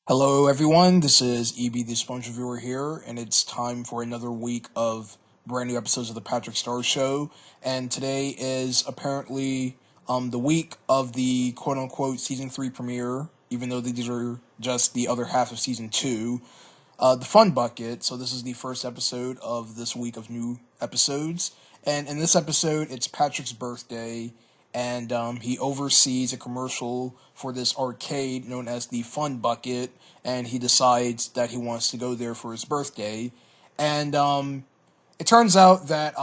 Hello, everyone. This is EB the Sponge Reviewer here, and it's time for another week of brand new episodes of the Patrick Star Show. And today is apparently the week of the quote unquote season 3 premiere, even though these are just the other half of season 2. The Fun Bucket. So, this is the first episode of this week of new episodes. And in this episode, it's Patrick's birthday, and he oversees a commercial for this arcade known as the Fun Bucket, and he decides that he wants to go there for his birthday. And it turns out that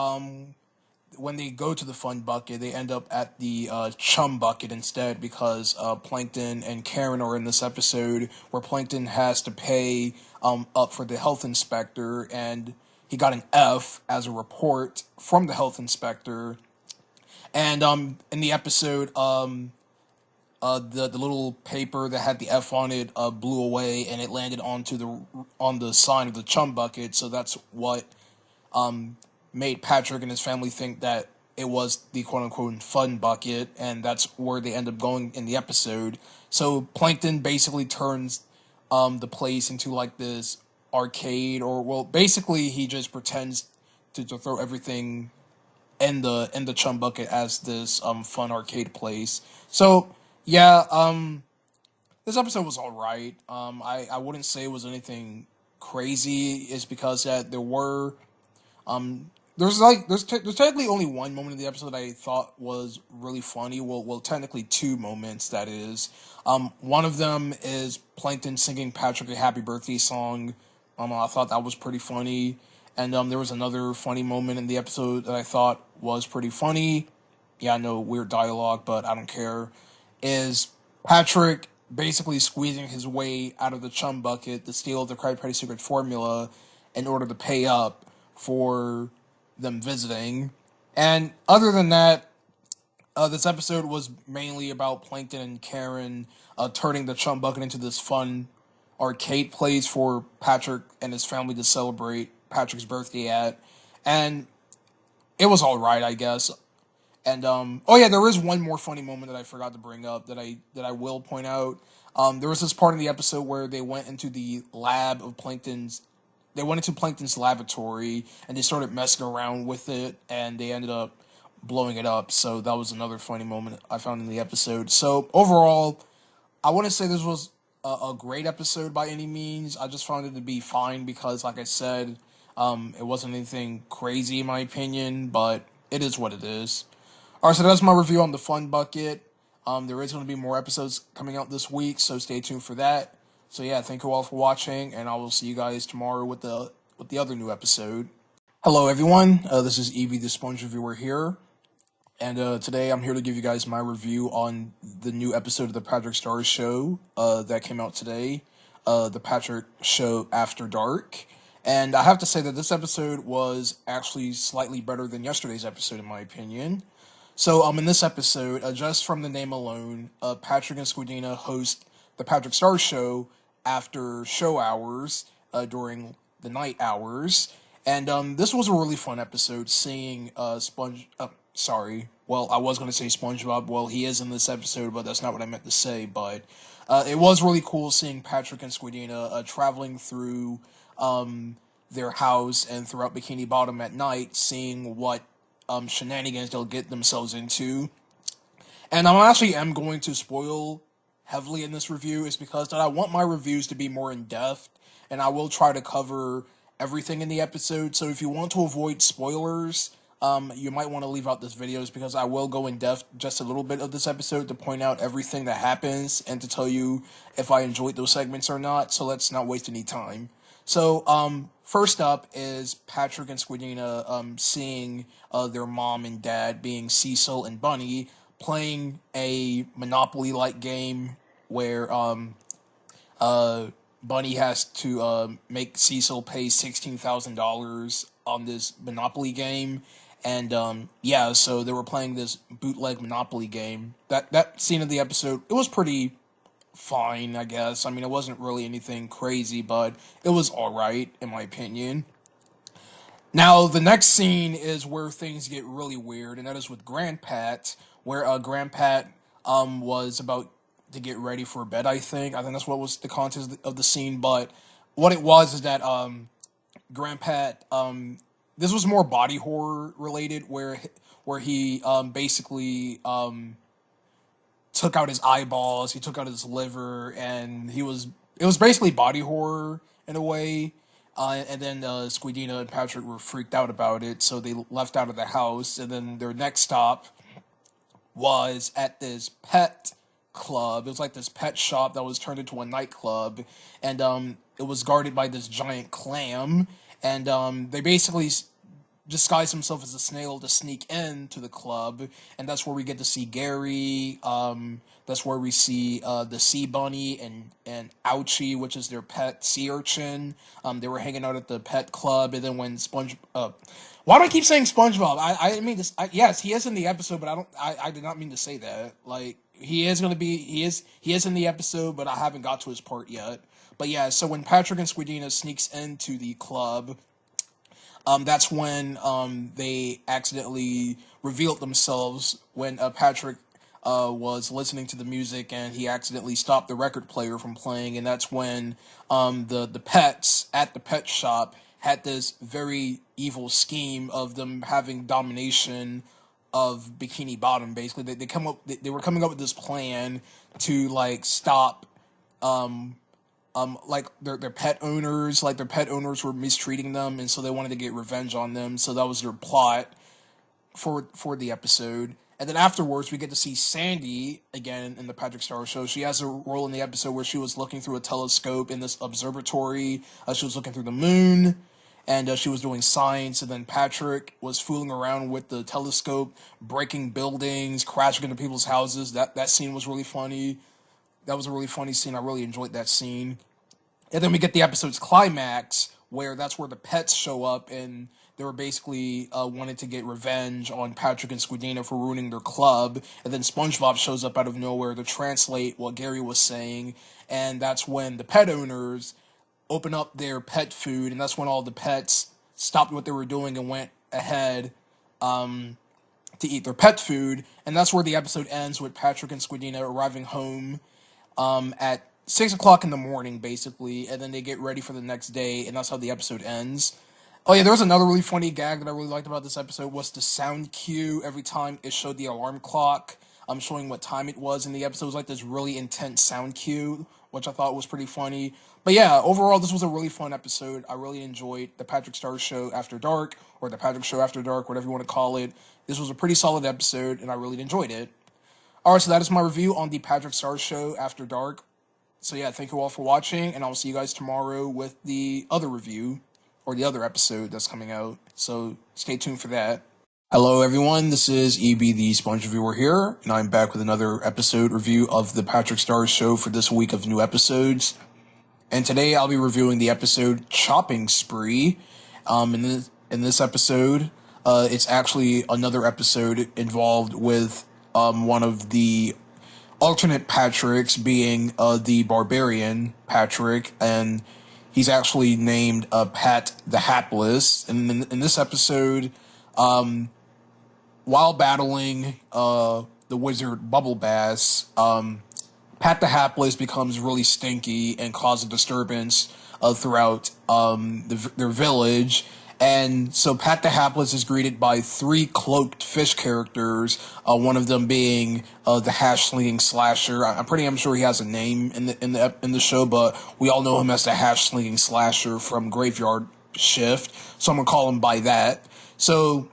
when they go to the Fun Bucket, they end up at the Chum Bucket instead because Plankton and Karen are in this episode where Plankton has to pay up for the health inspector, and he got an F as a report from the health inspector. And in the episode, the little paper that had the F on it blew away, and it landed on the sign of the Chum Bucket. So that's what made Patrick and his family think that it was the quote unquote Fun Bucket, and that's where they end up going in the episode. So Plankton basically turns the place into like this arcade, or well, basically he just pretends to throw everything in the Chum Bucket as this fun arcade place. So yeah, this episode was all right. I wouldn't say it was anything crazy. It's because that there were there's technically only one moment in the episode that I thought was really funny. Well, technically two moments. That is, one of them is Plankton singing Patrick a happy birthday song. I thought that was pretty funny. And there was another funny moment in the episode that I thought was pretty funny. Yeah, I know, weird dialogue, but I don't care. Is Patrick basically squeezing his way out of the Chum Bucket to steal the Krabby Patty secret formula in order to pay up for them visiting. And other than that, this episode was mainly about Plankton and Karen turning the Chum Bucket into this fun arcade place for Patrick and his family to celebrate Patrick's birthday at, and it was all right, I guess. And oh yeah, there is one more funny moment that I forgot to bring up that I will point out. There was this part in the episode where they went into the lab of Plankton's. They went into Plankton's laboratory and they started messing around with it, and they ended up blowing it up. So that was another funny moment I found in the episode. So overall, I wouldn't say this was a great episode by any means. I just found it to be fine because, like I said, it wasn't anything crazy in my opinion, but it is what it is. Alright, so that's my review on the Fun Bucket. There is going to be more episodes coming out this week, so stay tuned for that. So yeah, thank you all for watching, and I will see you guys tomorrow with the other new episode. Hello everyone, this is Evie the Sponge Reviewer here, and today I'm here to give you guys my review on the new episode of the Patrick Star Show that came out today, the Patrick Show After Dark. And I have to say that this episode was actually slightly better than yesterday's episode, in my opinion. So, in this episode, just from the name alone, Patrick and Squidina host the Patrick Star Show after show hours, during the night hours. And this was a really fun episode, seeing well, I was going to say SpongeBob. Well, he is in this episode, but that's not what I meant to say. But it was really cool seeing Patrick and Squidina traveling through their house and throughout Bikini Bottom at night, seeing what shenanigans they'll get themselves into. And I actually am going to spoil heavily in this review, is because that I want my reviews to be more in-depth, and I will try to cover everything in the episode. So if you want to avoid spoilers, you might want to leave out this video, because I will go in depth just a little bit of this episode to point out everything that happens and to tell you if I enjoyed those segments or not. So let's not waste any time. So, first up is Patrick and Squidina seeing their mom and dad, being Cecil and Bunny, playing a Monopoly-like game where Bunny has to make Cecil pay $16,000 on this Monopoly game. And yeah, so they were playing this bootleg Monopoly game. That scene of the episode, it was pretty fine, I guess. I mean, it wasn't really anything crazy, but it was alright, in my opinion. Now, the next scene is where things get really weird, and that is with Grandpat, where Grandpat was about to get ready for bed. I think that's what was the context of the scene. But what it was is that Grandpa, this was more body horror related, where he basically took out his eyeballs, he took out his liver, and it was basically body horror in a way. And then Squidina and Patrick were freaked out about it, so they left out of the house. And then their next stop was at this pet club. It was like this pet shop that was turned into a nightclub, and it was guarded by this giant clam. And they basically disguise himself as a snail to sneak into the club, and that's where we get to see Gary. That's where we see the sea bunny and Ouchie, which is their pet sea urchin. They were hanging out at the pet club, and then when why do I keep saying SpongeBob? I mean this. Yes, he is in the episode, but I did not mean to say that. Like he is in the episode, but I haven't got to his part yet. But yeah, so when Patrick and Squidina sneaks into the club, that's when they accidentally revealed themselves when Patrick was listening to the music and he accidentally stopped the record player from playing, and that's when the pets at the pet shop had this very evil scheme of them having domination of Bikini Bottom. Basically, they were coming up with this plan to like stop like their pet owners, like their pet owners were mistreating them, and so they wanted to get revenge on them. So that was their plot for the episode. And then afterwards, we get to see Sandy again in the Patrick Star Show. She has a role in the episode where she was looking through a telescope in this observatory. She was looking through the moon, and she was doing science. And then Patrick was fooling around with the telescope, breaking buildings, crashing into people's houses. That scene was really funny. That was a really funny scene. I really enjoyed that scene. And then we get the episode's climax, where that's where the pets show up, and they were basically wanted to get revenge on Patrick and Squidina for ruining their club. And then SpongeBob shows up out of nowhere to translate what Gary was saying, and that's when the pet owners open up their pet food, and that's when all the pets stopped what they were doing and went ahead to eat their pet food. And that's where the episode ends, with Patrick and Squidina arriving home at 6 o'clock in the morning, basically, and then they get ready for the next day, and that's how the episode ends. Oh yeah, there was another really funny gag that I really liked about this episode, was the sound cue every time it showed the alarm clock, showing what time it was in the episode. It was like this really intense sound cue, which I thought was pretty funny. But yeah, overall, this was a really fun episode. I really enjoyed the Patrick Star Show After Dark, or the Patrick Show After Dark, whatever you want to call it. This was a pretty solid episode, and I really enjoyed it. Alright, so that is my review on the Patrick Star Show After Dark. So yeah, thank you all for watching, and I'll see you guys tomorrow with the other review, or the other episode that's coming out. So stay tuned for that. Hello everyone, this is EB the Sponge Reviewer here, and I'm back with another episode review of the Patrick Star Show for this week of new episodes. And today I'll be reviewing the episode Chopping Spree. In this episode, it's actually another episode involved with one of the alternate Patricks, being the barbarian Patrick, and he's actually named Pat the Hapless. And in this episode, while battling the wizard Bubble Bass, Pat the Hapless becomes really stinky and causes a disturbance throughout their village. And so Pat the Hapless is greeted by 3 cloaked fish characters, one of them being the hash-slinging slasher. I'm pretty sure he has a name in the show, but we all know him as the hash-slinging slasher from Graveyard Shift, so I'm gonna call him by that. So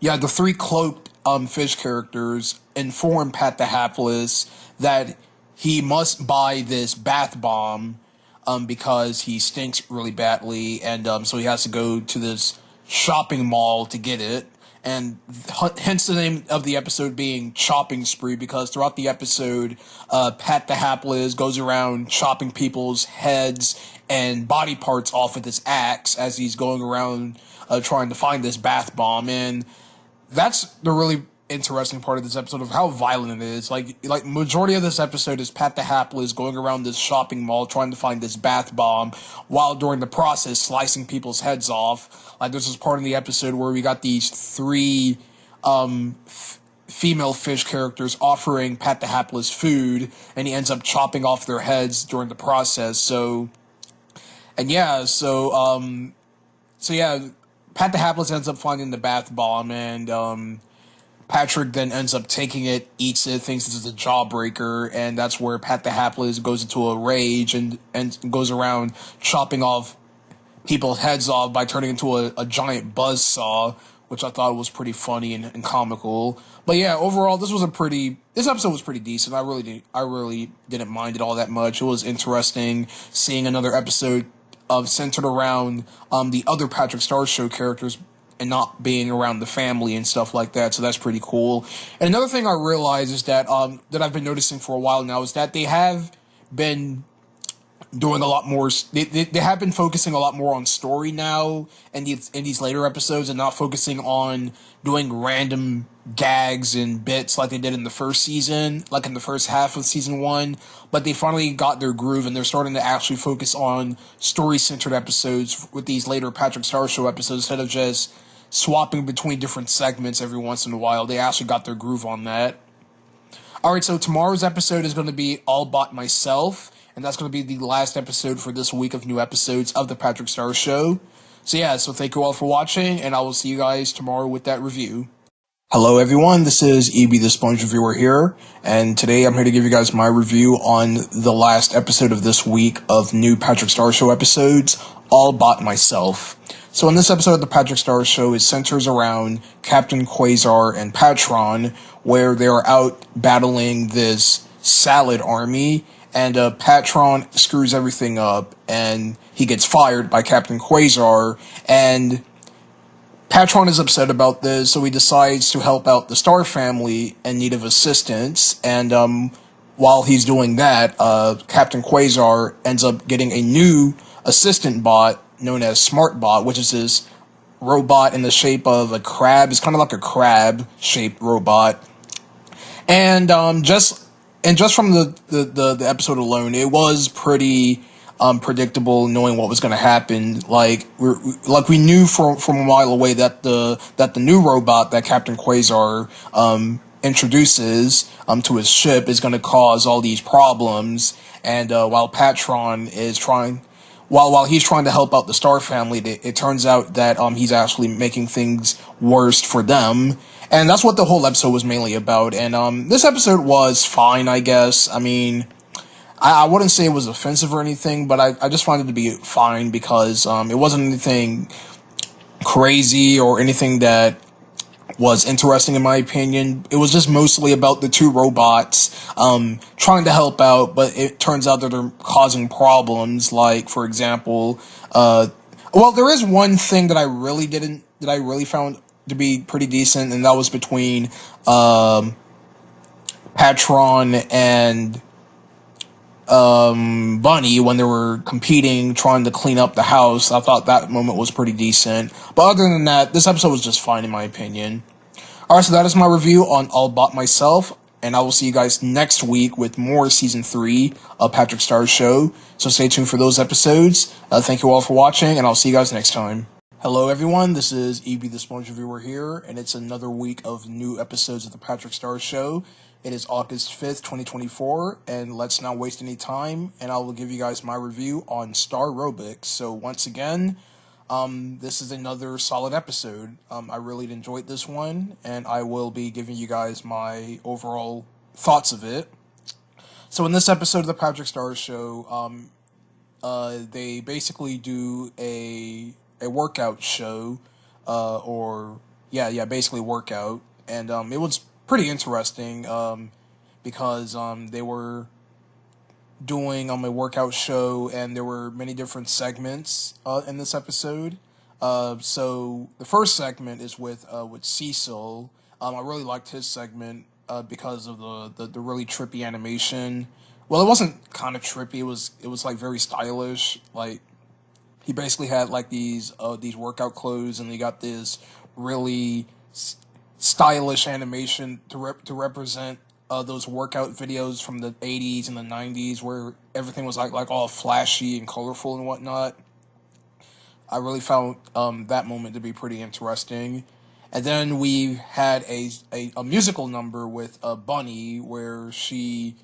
yeah, the 3 cloaked fish characters inform Pat the Hapless that he must buy this bath bomb because he stinks really badly, and so he has to go to this shopping mall to get it. And hence the name of the episode being Chopping Spree, because throughout the episode, Pat the Hapless goes around chopping people's heads and body parts off with his axe as he's going around trying to find this bath bomb. And that's the really interesting part of this episode, of how violent it is. Like majority of this episode is Pat the Hapless going around this shopping mall trying to find this bath bomb, while during the process slicing people's heads off. Like, this is part of the episode where we got these 3 female fish characters offering Pat the Hapless food, and he ends up chopping off their heads during the process. And yeah, so yeah, Pat the Hapless ends up finding the bath bomb, and Patrick then ends up taking it, eats it, thinks this is a jawbreaker, and that's where Pat the Hapless goes into a rage and goes around chopping off people's heads off by turning into a giant buzz saw, which I thought was pretty funny and comical. But yeah, overall, this episode was pretty decent. I really didn't mind it all that much. It was interesting seeing another episode of centered around the other Patrick Star Show characters and not being around the family and stuff like that. So that's pretty cool. And another thing I realized is that that I've been noticing for a while now is that they have been doing a lot more. They have been focusing a lot more on story now in these later episodes, and not focusing on doing random gags and bits like they did in the first season, like in the first half of season 1. But they finally got their groove, and they're starting to actually focus on story-centered episodes with these later Patrick Star Show episodes instead of just swapping between different segments every once in a while. They actually got their groove on that. Alright, so tomorrow's episode is going to be All Bought Myself, and that's going to be the last episode for this week of new episodes of The Patrick Star Show. So yeah, so thank you all for watching, and I will see you guys tomorrow with that review. Hello everyone, this is EB the Sponge Reviewer here, and today I'm here to give you guys my review on the last episode of this week of new Patrick Star Show episodes, All Bought Myself. So in this episode of the Patrick Star Show, it centers around Captain Quasar and Patron, where they are out battling this salad army, and Patron screws everything up, and he gets fired by Captain Quasar, and Patron is upset about this, so he decides to help out the Star family in need of assistance, and while he's doing that, Captain Quasar ends up getting a new assistant bot known as SmartBot, which is this robot in the shape of a crab. It's kind of like a crab-shaped robot, and just from the episode alone, it was pretty predictable, knowing what was going to happen. Like we knew from a mile away that the new robot that Captain Quasar introduces to his ship is going to cause all these problems. And while Patron is trying. While he's trying to help out the Star family, it turns out that he's actually making things worse for them. And that's what the whole episode was mainly about. And this episode was fine, I guess. I mean, I wouldn't say it was offensive or anything, but I just found it to be fine because it wasn't anything crazy or anything that was interesting in my opinion. It was just mostly about the two robots trying to help out, but it turns out that they're causing problems. Like, for example, well, there is one thing that I really found to be pretty decent, and that was between Patron and Bunny when they were competing, trying to clean up the house. I thought that moment was pretty decent. But other than that, this episode was just fine in my opinion. Alright, so that is my review on All Bought Myself, and I will see you guys next week with more Season 3 of Patrick Star's Show. So stay tuned for those episodes. Thank you all for watching, and I'll see you guys next time. Hello everyone, this is EB the Sponge Reviewer here, and it's another week of new episodes of the Patrick Star Show. It is August 5th, 2024, and let's not waste any time, and I will give you guys my review on Star Robics. So once again, this is another solid episode. I really enjoyed this one, and I will be giving you guys my overall thoughts of it. So in this episode of the Patrick Star Show, they basically do a workout show, basically workout, and it was pretty interesting because they were doing a workout show, and there were many different segments in this episode. So the first segment is with Cecil. I really liked his segment because of the really trippy animation. Well, it wasn't kind of trippy. It was like very stylish. Like, he basically had like these workout clothes, and he got this really stylish animation to represent those workout videos from the 80s and the 90s, where everything was like all flashy and colorful and whatnot. I really found that moment to be pretty interesting. And then we had a musical number with Bunny where she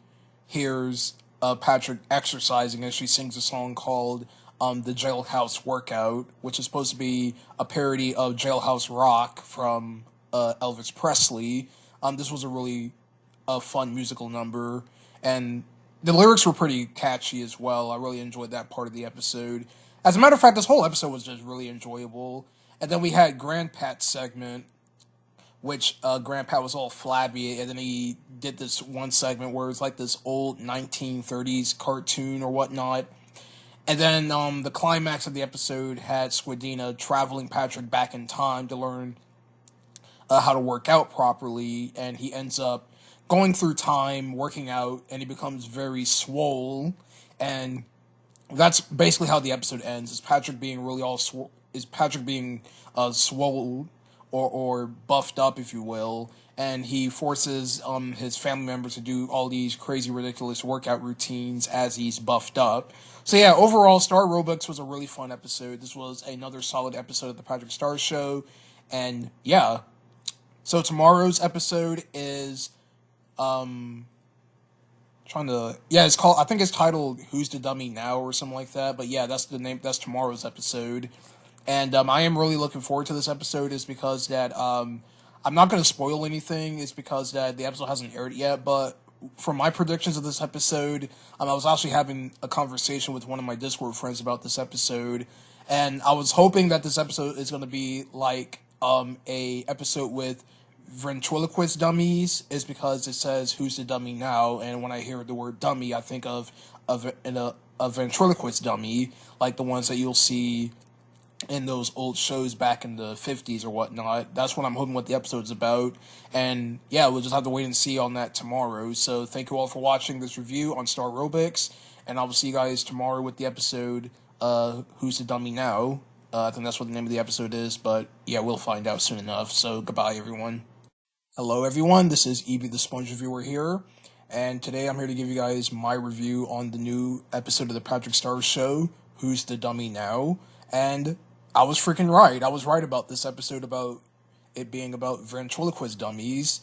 hears Patrick exercising and she sings a song called the Jailhouse Workout, which is supposed to be a parody of Jailhouse Rock from Elvis Presley. This was a really fun musical number, and the lyrics were pretty catchy as well. I really enjoyed that part of the episode. As a matter of fact, this whole episode was just really enjoyable. And then we had Grandpat's segment, which Grandpa was all flabby, and then he did this one segment where it's like this old 1930s cartoon or whatnot. And then the climax of the episode had Squidina traveling Patrick back in time to learn how to work out properly, and he ends up going through time, working out, and he becomes very swole, and that's basically how the episode ends. Is Patrick being really is Patrick being swole or buffed up, if you will, and he forces his family members to do all these crazy, ridiculous workout routines as he's buffed up. So yeah, overall, Star Robux was a really fun episode. This was another solid episode of the Patrick Star Show, and yeah. So tomorrow's episode is it's called, I think it's titled Who's the Dummy Now or something like that. But yeah, that's the name. That's tomorrow's episode, and I am really looking forward to this episode. Is because that I'm not going to spoil anything. It's because that the episode hasn't aired yet. But for my predictions of this episode, I was actually having a conversation with one of my Discord friends about this episode, and I was hoping that this episode is going to be like a episode with ventriloquist dummies, is because it says who's the dummy now, and when I hear the word dummy, I think of a ventriloquist dummy, like the ones that you'll see in those old shows back in the 50s or whatnot. That's what I'm hoping what the episode's about, and yeah, we'll just have to wait and see on that tomorrow. So thank you all for watching this review on Star Robix, and I will see you guys tomorrow with the episode Who's the Dummy Now. I think that's what the name of the episode is, but yeah, we'll find out soon enough. So goodbye, everyone. Hello, everyone. This is Evie the Sponge Reviewer here, and today I'm here to give you guys my review on the new episode of the Patrick Star Show, Who's the Dummy Now? And I was freaking right. I was right about this episode, about it being about ventriloquist dummies.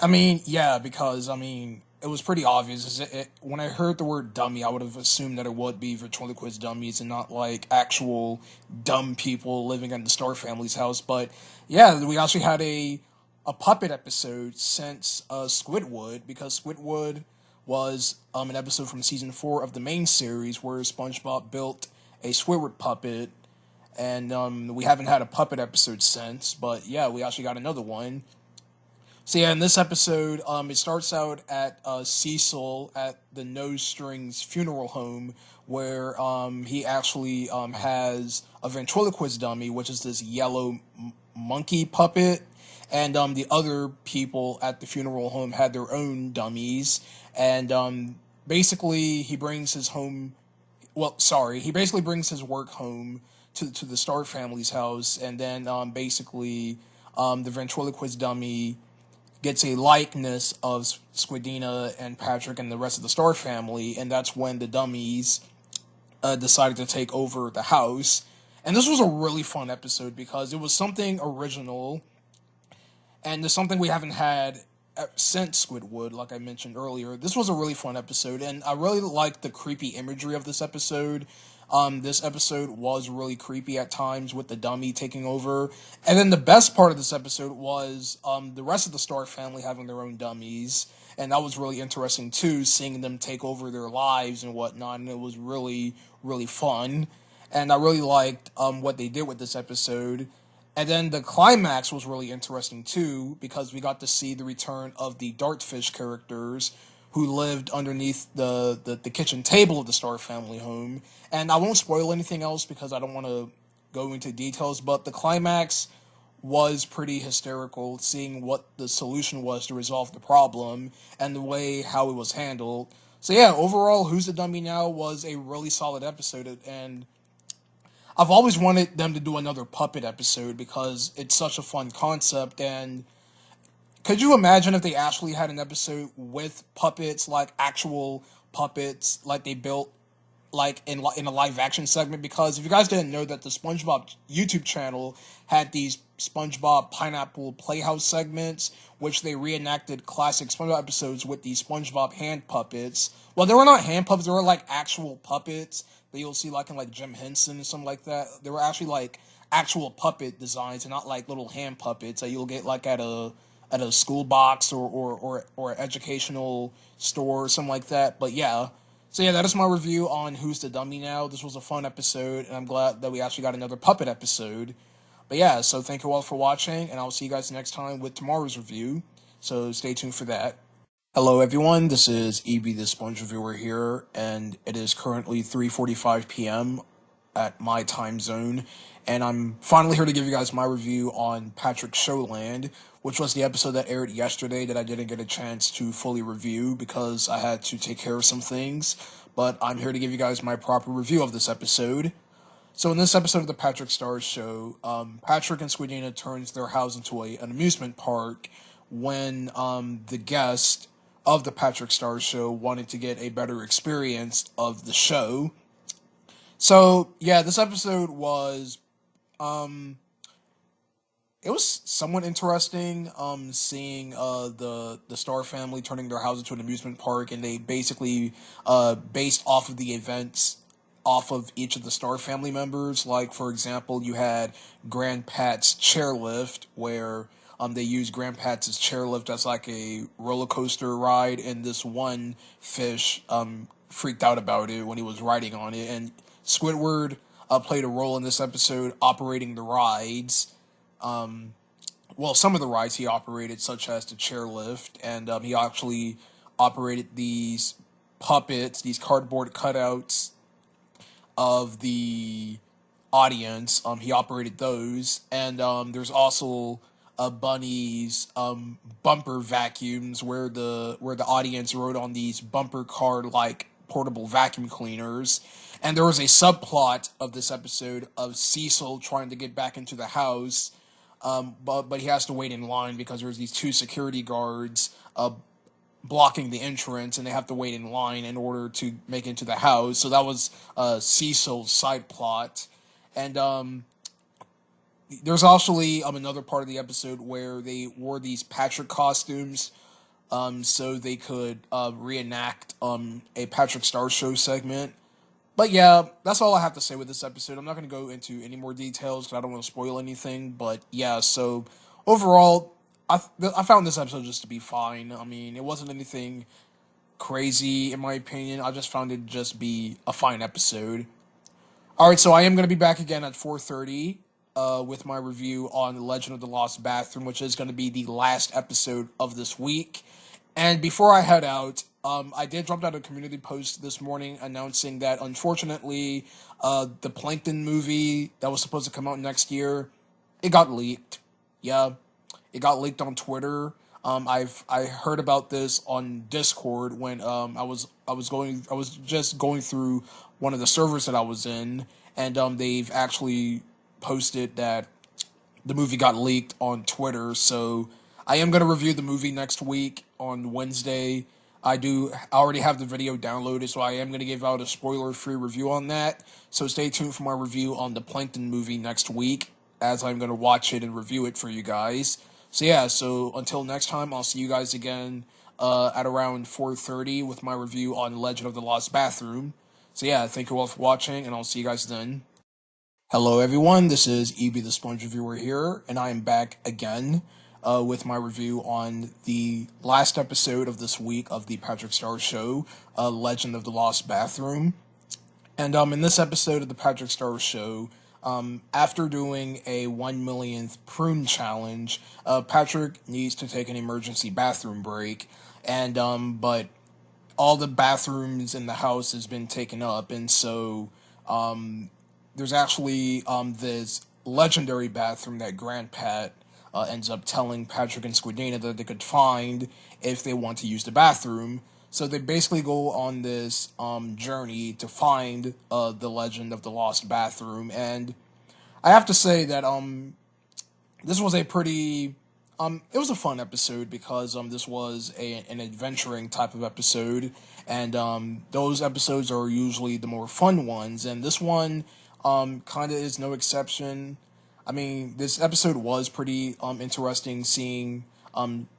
Yeah, because, it was pretty obvious. When I heard the word dummy, I would have assumed that it would be ventriloquist dummies and not, like, actual dumb people living in the Star family's house. But, yeah, we actually had a puppet episode since Squidward, because Squidward was an episode from Season 4 of the main series where SpongeBob built a Squidward puppet, and we haven't had a puppet episode since, but yeah, we actually got another one. So yeah, in this episode, it starts out at Cecil at the No Strings funeral home, where he actually has a ventriloquist dummy, which is this yellow monkey puppet, and the other people at the funeral home had their own dummies, and basically he brings his home. Well, sorry, he basically brings his work home to the Star family's house, and then basically the ventriloquist dummy gets a likeness of Squidina and Patrick and the rest of the Star family, and that's when the dummies decided to take over the house. And this was a really fun episode because it was something original, and there's something we haven't had since Squidward, like I mentioned earlier. This was a really fun episode, and I really liked the creepy imagery of this episode. This episode was really creepy at times with the dummy taking over. And then the best part of this episode was the rest of the Star family having their own dummies. And that was really interesting too, seeing them take over their lives and whatnot. And it was really, really fun. And I really liked what they did with this episode. And then the climax was really interesting too, because we got to see the return of the Dartfish characters who lived underneath the kitchen table of the Star family home. And I won't spoil anything else because I don't want to go into details, but the climax was pretty hysterical, seeing what the solution was to resolve the problem and the way how it was handled. So yeah, overall, Who's the Dummy Now was a really solid episode, and I've always wanted them to do another puppet episode because it's such a fun concept. And could you imagine if they actually had an episode with puppets, like actual puppets, like they built like in a live action segment, because if you guys didn't know that the SpongeBob YouTube channel had these SpongeBob Pineapple Playhouse segments, which they reenacted classic SpongeBob episodes with these SpongeBob hand puppets. Well, they were not hand puppets; they were like actual puppets that you'll see like in like Jim Henson and something like that. They were actually like actual puppet designs and not like little hand puppets that you'll get like at a school box or educational store or something like that. But yeah. So yeah, that is my review on Who's the Dummy Now. This was a fun episode, and I'm glad that we actually got another puppet episode. But yeah, so thank you all for watching, and I'll see you guys next time with tomorrow's review. So stay tuned for that. Hello everyone, this is EB the Sponge Reviewer here, and it is currently 3:45 p.m. at my time zone, and I'm finally here to give you guys my review on Patrick Showland, which was the episode that aired yesterday that I didn't get a chance to fully review because I had to take care of some things, but I'm here to give you guys my proper review of this episode. So in this episode of the Patrick Stars Show, Patrick and Squidina turns their house into an amusement park when the guest of the Patrick Stars Show wanted to get a better experience of the show. So yeah, this episode was it was somewhat interesting seeing the Star family turning their house into an amusement park, and they basically based off of the events off of each of the Star family members. Like, for example, you had Grandpat's chairlift, where they used Grandpat's chairlift as like a roller coaster ride, and this one fish freaked out about it when he was riding on it. And Squidward played a role in this episode operating the rides. Well, some of the rides he operated, such as the chairlift, and he actually operated these puppets, these cardboard cutouts of the audience. He operated those, and there's also Bunny's bumper vacuums, where the audience rode on these bumper car like portable vacuum cleaners. And there was a subplot of this episode of Cecil trying to get back into the house, but he has to wait in line because there's these two security guards blocking the entrance, and they have to wait in line in order to make it into the house. So that was Cecil's side plot. And there's actually another part of the episode where they wore these Patrick costumes so they could reenact a Patrick Star Show segment. But yeah, that's all I have to say with this episode. I'm not going to go into any more details because I don't want to spoil anything. But yeah, so overall, I found this episode just to be fine. I mean, it wasn't anything crazy in my opinion. I just found it just be a fine episode. Alright, so I am going to be back again at 4:30 with my review on Legend of the Lost Bathroom, which is going to be the last episode of this week. And before I head out, I did drop out a community post this morning announcing that, unfortunately, the Plankton movie that was supposed to come out next year, it got leaked. Yeah, it got leaked on Twitter. I heard about this on Discord when I was just going through one of the servers that I was in, and they've actually posted that the movie got leaked on Twitter. So I am going to review the movie next week on Wednesday. I already have the video downloaded, so I am going to give out a spoiler-free review on that. So stay tuned for my review on the Plankton movie next week, as I'm going to watch it and review it for you guys. So yeah, so until next time, I'll see you guys again at around 4:30 with my review on Legend of the Lost Bathroom. So yeah, thank you all for watching, and I'll see you guys then. Hello everyone, this is EB the Sponge Reviewer here, and I am back again with my review on the last episode of this week of the Patrick Star Show, Legend of the Lost Bathroom. And in this episode of the Patrick Star Show, after doing a 1 millionth prune challenge, Patrick needs to take an emergency bathroom break, and but all the bathrooms in the house has been taken up, and so there's actually this legendary bathroom that Grandpat ends up telling Patrick and Squidina that they could find if they want to use the bathroom. So they basically go on this journey to find the Legend of the Lost Bathroom, and I have to say that this was a pretty it was a fun episode because this was an adventuring type of episode, and those episodes are usually the more fun ones, and this one kind of is no exception. I mean, this episode was pretty interesting, seeing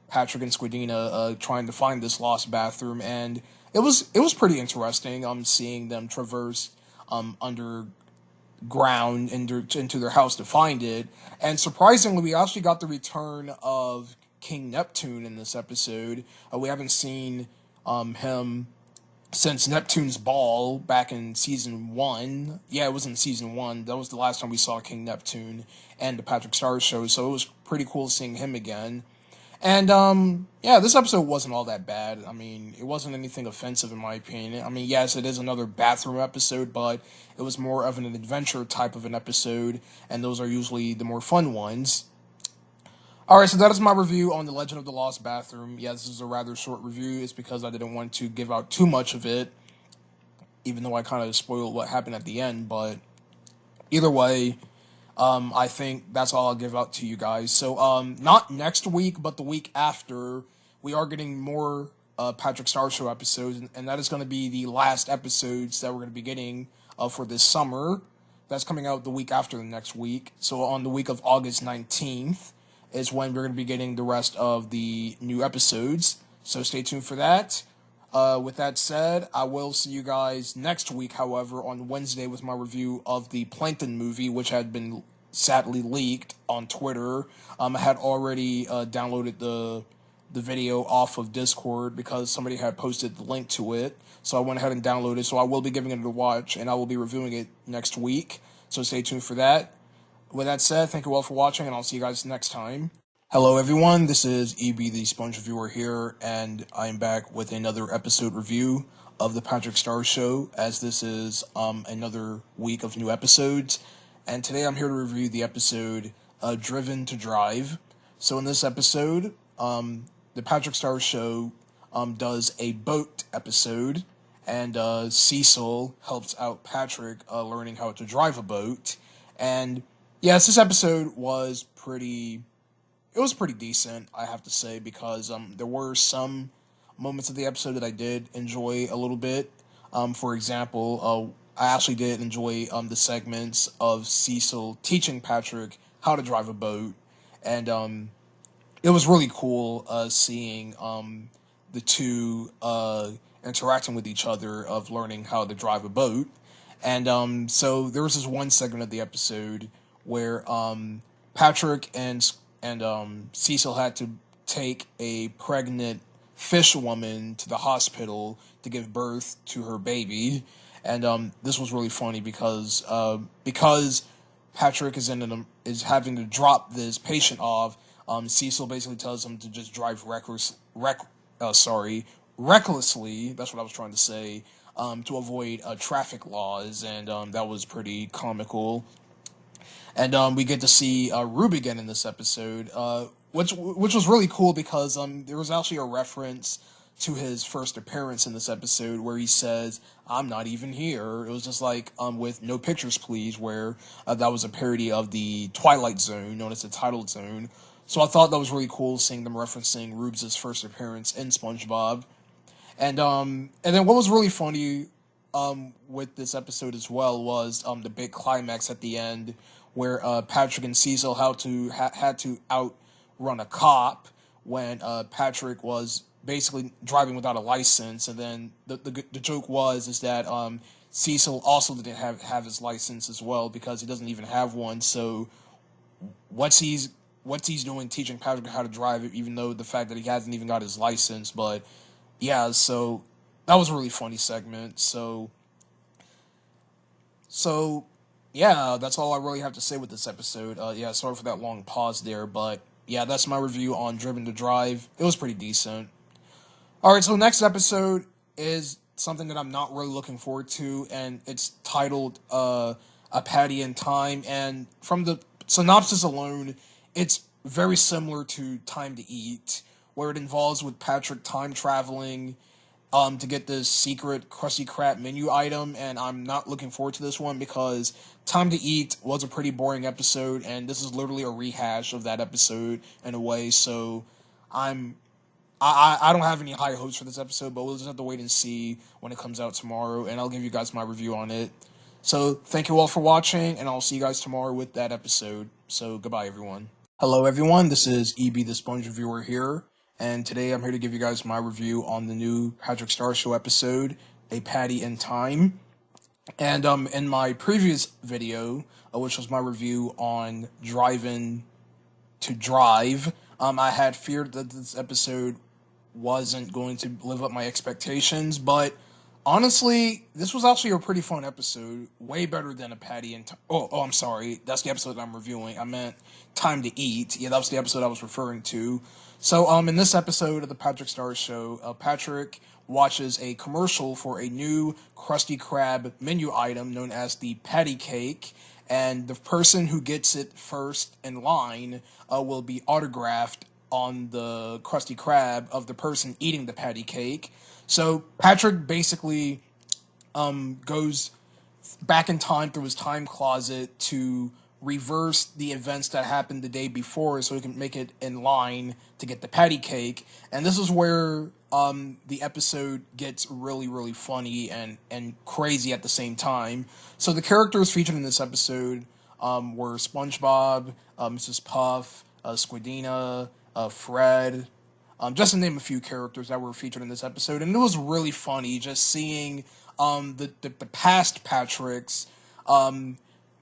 Patrick and Squidina trying to find this lost bathroom, and it was pretty interesting seeing them traverse underground into their house to find it. And surprisingly, we actually got the return of King Neptune in this episode. We haven't seen him since Neptune's Ball back in season 1. Yeah, it was in season 1. That was the last time we saw King Neptune and the Patrick Star Show, so it was pretty cool seeing him again. And yeah, this episode wasn't all that bad. I mean, it wasn't anything offensive in my opinion. I mean, yes, it is another bathroom episode, but it was more of an adventure type of an episode, and those are usually the more fun ones. Alright, so that is my review on The Legend of the Lost Bathroom. Yeah, this is a rather short review. It's because I didn't want to give out too much of it, even though I kind of spoiled what happened at the end, but either way, I think that's all I'll give out to you guys. So, not next week, but the week after, we are getting more Patrick Star Show episodes, and that is going to be the last episodes that we're going to be getting for this summer. That's coming out the week after the next week. So, on the week of August 19th is when we're going to be getting the rest of the new episodes. So, stay tuned for that. With that said, I will see you guys next week, however, on Wednesday with my review of the Plankton movie, which had been sadly leaked on Twitter. I had already downloaded the video off of Discord because somebody had posted the link to it. So I went ahead and downloaded it. So I will be giving it a watch, and I will be reviewing it next week. So stay tuned for that. With that said, thank you all for watching, and I'll see you guys next time. Hello everyone, this is EB the Sponge Reviewer here, and I'm back with another episode review of the Patrick Star Show, as this is another week of new episodes, and today I'm here to review the episode Driven to Drive. So in this episode, the Patrick Star Show does a boat episode, and Cecil helps out Patrick learning how to drive a boat, and yes, this episode was pretty decent, I have to say, because there were some moments of the episode that I did enjoy a little bit. For example, I actually did enjoy the segments of Cecil teaching Patrick how to drive a boat, and it was really cool seeing the two interacting with each other of learning how to drive a boat. And so there was this one segment of the episode where Patrick and Cecil had to take a pregnant fish woman to the hospital to give birth to her baby, and this was really funny because Patrick is having to drop this patient off. Cecil basically tells him to just drive recklessly. That's what I was trying to say. To avoid traffic laws, and that was pretty comical. And we get to see Rube again in this episode, which was really cool because there was actually a reference to his first appearance in this episode where he says, "I'm not even here." It was just like with "No Pictures Please," where that was a parody of the Twilight Zone, known as the Title Zone. So I thought that was really cool seeing them referencing Rube's first appearance in SpongeBob. And then what was really funny with this episode as well was the big climax at the end, where Patrick and Cecil had to outrun a cop when Patrick was basically driving without a license, and then the joke is that Cecil also didn't have his license as well because he doesn't even have one. So what's he's doing teaching Patrick how to drive, even though the fact that he hasn't even got his license? But yeah, so that was a really funny segment. So yeah, that's all I really have to say with this episode. Yeah, sorry for that long pause there, but yeah, that's my review on Driven to Drive. It was pretty decent. Alright, so next episode is something that I'm not really looking forward to, and it's titled A Patty in Time, and from the synopsis alone, it's very similar to Time to Eat, where it involves with Patrick time traveling to get this secret Krusty Krab menu item, and I'm not looking forward to this one because Time to Eat was a pretty boring episode, and this is literally a rehash of that episode in a way. So I'm I don't have any high hopes for this episode, but we'll just have to wait and see when it comes out tomorrow, and I'll give you guys my review on it. So thank you all for watching, and I'll see you guys tomorrow with that episode. So goodbye, everyone. Hello, everyone. This is EB the Sponge Reviewer here, and today I'm here to give you guys my review on the new Patrick Star Show episode, A Patty in Time. And in my previous video, which was my review on Driving to Drive, I had feared that this episode wasn't going to live up my expectations, but honestly, this was actually a pretty fun episode. Way better than a Patty and I'm sorry, that's the episode that I'm reviewing. I meant Time to Eat. Yeah, that was the episode I was referring to. So, in this episode of the Patrick Star Show, Patrick watches a commercial for a new Krusty Krab menu item known as the Patty Cake, and the person who gets it first in line will be autographed on the Krusty Krab of the person eating the patty cake. So Patrick basically goes back in time through his time closet to reverse the events that happened the day before so he can make it in line to get the patty cake. And this is where the episode gets really, really funny and crazy at the same time. So the characters featured in this episode were SpongeBob, Mrs. Puff, Squidina, Fred, just to name a few characters that were featured in this episode. And it was really funny just seeing the past Patricks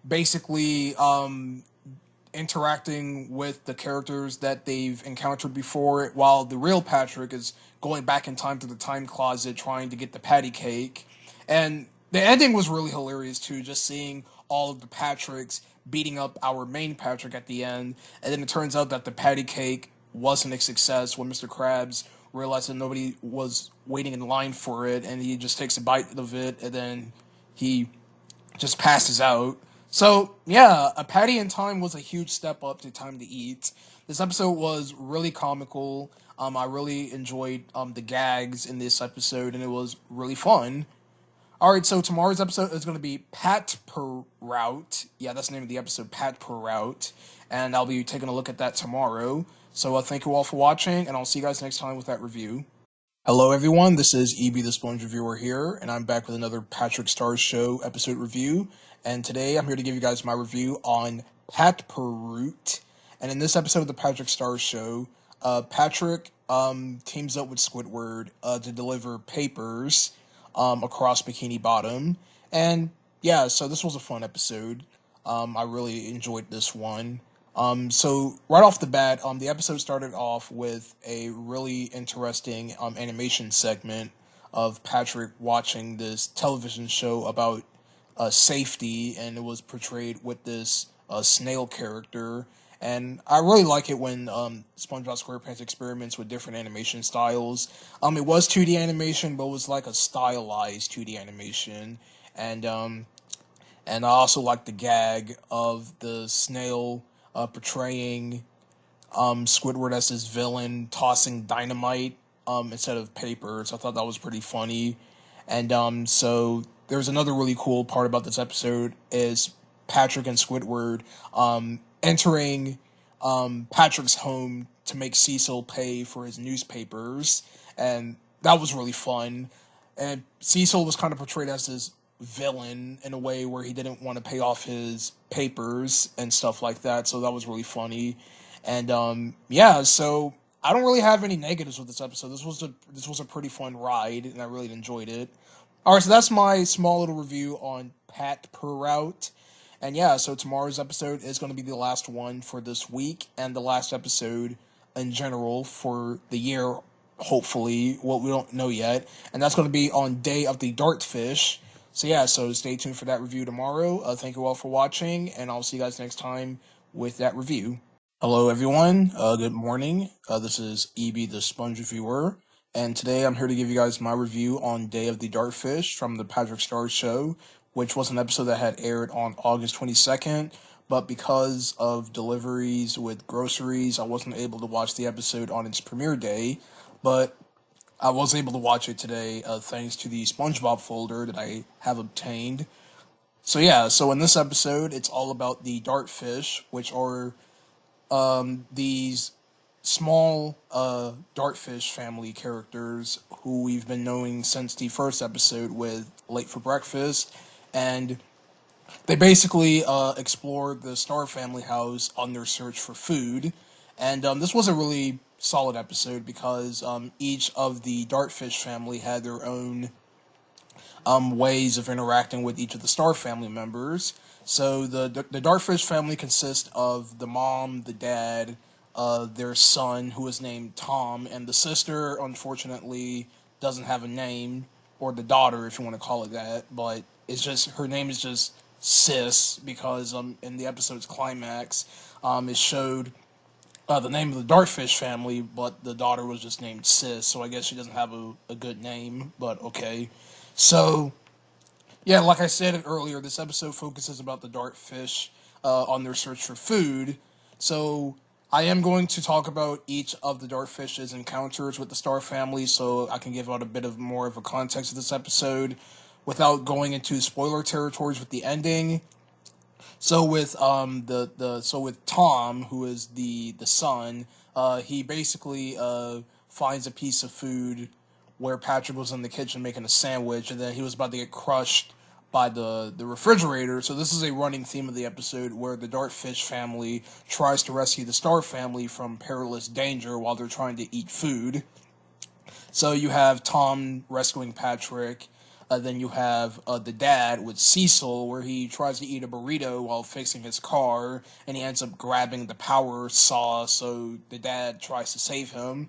basically interacting with the characters that they've encountered before, while the real Patrick is going back in time to the time closet trying to get the patty cake. And the ending was really hilarious too, just seeing all of the Patricks beating up our main Patrick at the end, and then it turns out that the patty cake wasn't a success when Mr. Krabs realized that nobody was waiting in line for it, and he just takes a bite of it, and then he just passes out. So, yeah, A Patty in Time was a huge step up to Time to Eat. This episode was really comical. I really enjoyed the gags in this episode, and it was really fun. Alright, so tomorrow's episode is going to be Pat Per Route. Yeah, that's the name of the episode, Pat Per Route. And I'll be taking a look at that tomorrow. So thank you all for watching, and I'll see you guys next time with that review. Hello, everyone. This is EB the Sponge Reviewer here, and I'm back with another Patrick Star Show episode review. And today I'm here to give you guys my review on Pat Per Route. And in this episode of the Patrick Star Show, Patrick teams up with Squidward to deliver papers across Bikini Bottom. And yeah, so this was a fun episode. I really enjoyed this one. So right off the bat, the episode started off with a really interesting animation segment of Patrick watching this television show about safety, and it was portrayed with this snail character. And I really like it when SpongeBob SquarePants experiments with different animation styles. It was 2D animation, but it was like a stylized 2D animation. And I also like the gag of the snail portraying Squidward as his villain, tossing dynamite instead of paper. So I thought that was pretty funny. And so there's another really cool part about this episode is Patrick and Squidward entering Patrick's home to make Cecil pay for his newspapers, and that was really fun. And Cecil was kind of portrayed as this villain in a way where he didn't want to pay off his papers and stuff like that, so that was really funny. And yeah, so I don't really have any negatives with this episode. This was a pretty fun ride, and I really enjoyed it. Alright, so that's my small little review on Pat Per Route. And yeah, so tomorrow's episode is going to be the last one for this week, and the last episode in general for the year, hopefully. Well, we don't know yet. And that's going to be on Day of the Dartfish. So yeah, so stay tuned for that review tomorrow. Thank you all for watching, and I'll see you guys next time with that review. Hello, everyone. Good morning. This is EB the Sponge Reviewer, and today I'm here to give you guys my review on Day of the Dartfish from the Patrick Star Show, which was an episode that had aired on August 22nd, but because of deliveries with groceries, I wasn't able to watch the episode on its premiere day. But I was able to watch it today thanks to the SpongeBob folder that I have obtained. So yeah, so in this episode, it's all about the dartfish, which are these small dartfish family characters who we've been knowing since the first episode with Late for Breakfast, and they basically explore the Star Family house on their search for food. And this was a really solid episode because each of the Dartfish family had their own ways of interacting with each of the Star Family members. So the Dartfish family consists of the mom, the dad, their son, who is named Tom, and the sister, unfortunately, doesn't have a name, or the daughter, if you want to call it that, but it's just, her name is just Sis, because in the episode's climax, it showed the name of the Dartfish family, but the daughter was just named Sis, so I guess she doesn't have a good name, but okay. So, yeah, like I said earlier, this episode focuses about the Dartfish on their search for food. So, I am going to talk about each of the Dartfish's encounters with the Star family, so I can give out a bit of more of a context of this episode without going into spoiler territories with the ending. So with with Tom, who is the son, he basically finds a piece of food where Patrick was in the kitchen making a sandwich, and then he was about to get crushed by the refrigerator. So this is a running theme of the episode where the Dartfish family tries to rescue the Star family from perilous danger while they're trying to eat food. So you have Tom rescuing Patrick. Then you have the dad with Cecil, where he tries to eat a burrito while fixing his car, and he ends up grabbing the power saw, so the dad tries to save him.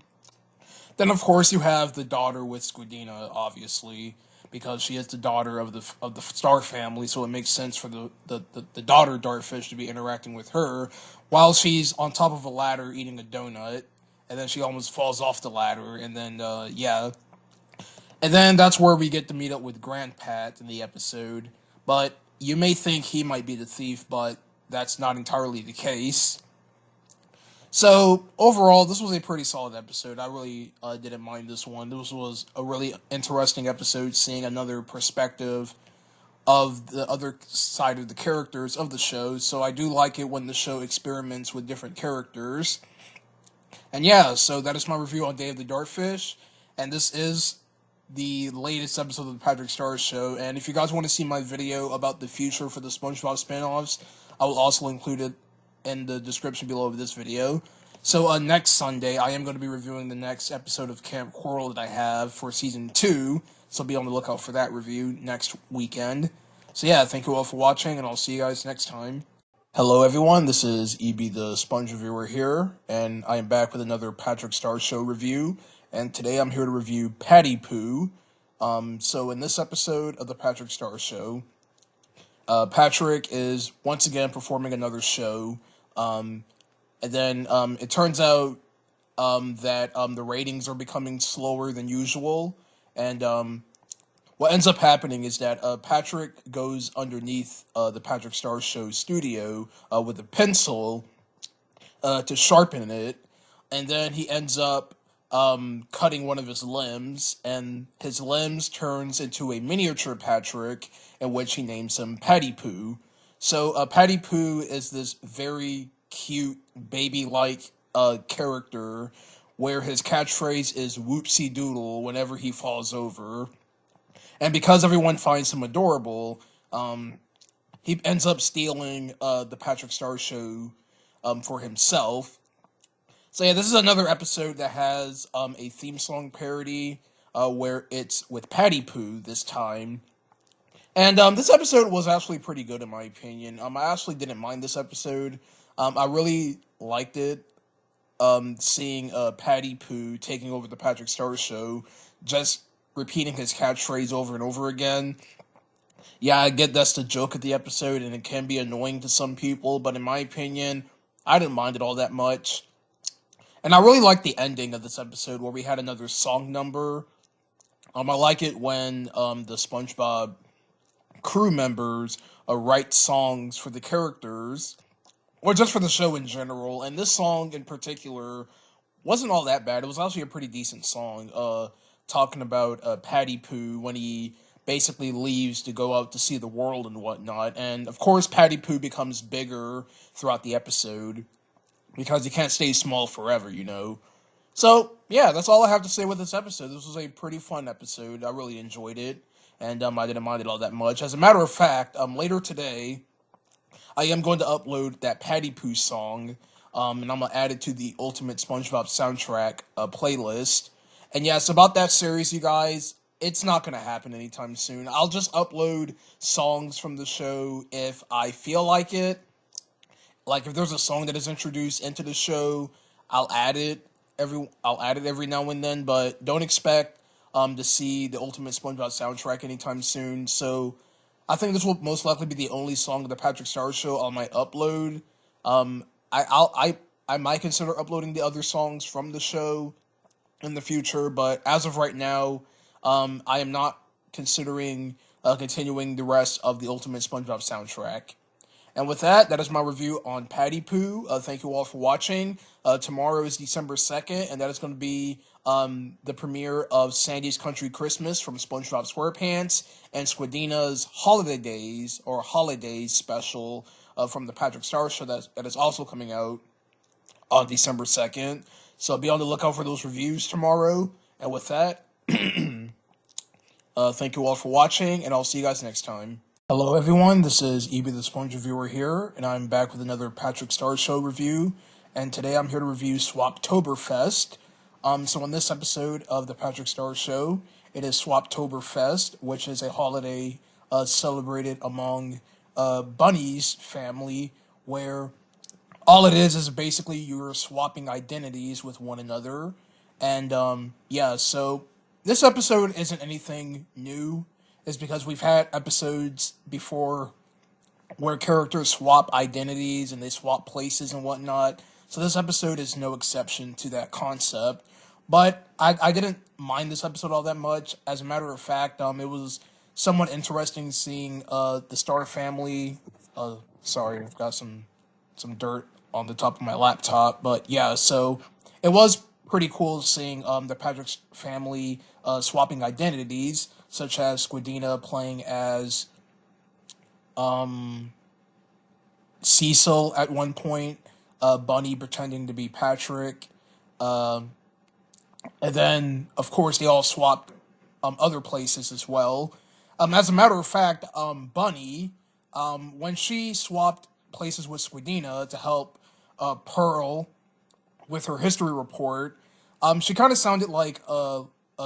Then, of course, you have the daughter with Squidina, obviously, because she is the daughter of the Star family, so it makes sense for the daughter Dartfish to be interacting with her while she's on top of a ladder eating a donut, and then she almost falls off the ladder, and then, yeah. And then that's where we get to meet up with Grandpat in the episode. But you may think he might be the thief, but that's not entirely the case. So, overall, this was a pretty solid episode. I really didn't mind this one. This was a really interesting episode, seeing another perspective of the other side of the characters of the show. So, I do like it when the show experiments with different characters. And yeah, so that is my review on Day of the Dartfish. And this is the latest episode of the Patrick Star Show. And if you guys want to see my video about the future for the SpongeBob spin-offs, I will also include it in the description below of this video. So next Sunday, I am going to be reviewing the next episode of Camp Coral that I have for Season 2. So be on the lookout for that review next weekend. So yeah, thank you all for watching, and I'll see you guys next time. Hello everyone, this is EB the Sponge Reviewer here, and I am back with another Patrick Star Show review. And today I'm here to review Patty Poo. So in this episode of the Patrick Star Show, Patrick is once again performing another show. And then it turns out that the ratings are becoming slower than usual. And what ends up happening is that Patrick goes underneath the Patrick Star Show studio with a pencil to sharpen it. And then he ends up cutting one of his limbs, and his limbs turns into a miniature Patrick, in which he names him Patty Poo. So, Patty Poo is this very cute, baby-like character, where his catchphrase is whoopsie doodle whenever he falls over. And because everyone finds him adorable, he ends up stealing the Patrick Star Show for himself. So yeah, this is another episode that has a theme song parody where it's with Patty Poo this time. And this episode was actually pretty good in my opinion. I actually didn't mind this episode. I really liked it, seeing Patty Poo taking over the Patrick Star Show, just repeating his catchphrase over and over again. Yeah, I get that's the joke of the episode, and it can be annoying to some people, but in my opinion, I didn't mind it all that much. And I really like the ending of this episode where we had another song number. I like it when the SpongeBob crew members write songs for the characters, or just for the show in general. And this song in particular wasn't all that bad. It was actually a pretty decent song. talking about Patty Poo when he basically leaves to go out to see the world and whatnot. And of course, Patty Poo becomes bigger throughout the episode because he can't stay small forever, you know. So yeah, that's all I have to say with this episode. This was a pretty fun episode. I really enjoyed it, and I didn't mind it all that much. As a matter of fact, later today, I am going to upload that Patty Poo song, and I'm gonna add it to the Ultimate SpongeBob soundtrack playlist. And yes, about that series, you guys, it's not gonna happen anytime soon. I'll just upload songs from the show if I feel like it. Like if there's a song that is introduced into the show, I'll add it every now and then, but don't expect to see the Ultimate SpongeBob soundtrack anytime soon. So I think this will most likely be the only song of the Patrick Star Show I might upload. Um, I might consider uploading the other songs from the show in the future, but as of right now, I am not considering continuing the rest of the Ultimate SpongeBob soundtrack. And with that, that is my review on Patty Poo. Thank you all for watching. Tomorrow is December 2nd, and that is going to be the premiere of Sandy's Country Christmas from SpongeBob SquarePants and Squidina's Holiday Days or Holidays special from the Patrick Star Show that is also coming out on December 2nd. So be on the lookout for those reviews tomorrow. And with that, thank you all for watching, and I'll see you guys next time. Hello everyone, this is Evie the Sponge Reviewer here, and I'm back with another Patrick Star Show review, and today I'm here to review Swaptoberfest. So in this episode of the Patrick Star Show, it is Swaptoberfest, which is a holiday celebrated among Bunny's family, where all it is basically you're swapping identities with one another, and yeah, so this episode isn't anything new. Is because we've had episodes before where characters swap identities and they swap places and whatnot. So this episode is no exception to that concept. But I didn't mind this episode all that much. As a matter of fact, it was somewhat interesting seeing the Star family. Sorry, I've got some dirt on the top of my laptop. But yeah, so it was pretty cool seeing the Patrick family swapping identities, such as Squidina playing as Cecil at one point, Bunny pretending to be Patrick, and then, of course, they all swapped other places as well. As a matter of fact, Bunny, when she swapped places with Squidina to help Pearl with her history report, she kind of sounded like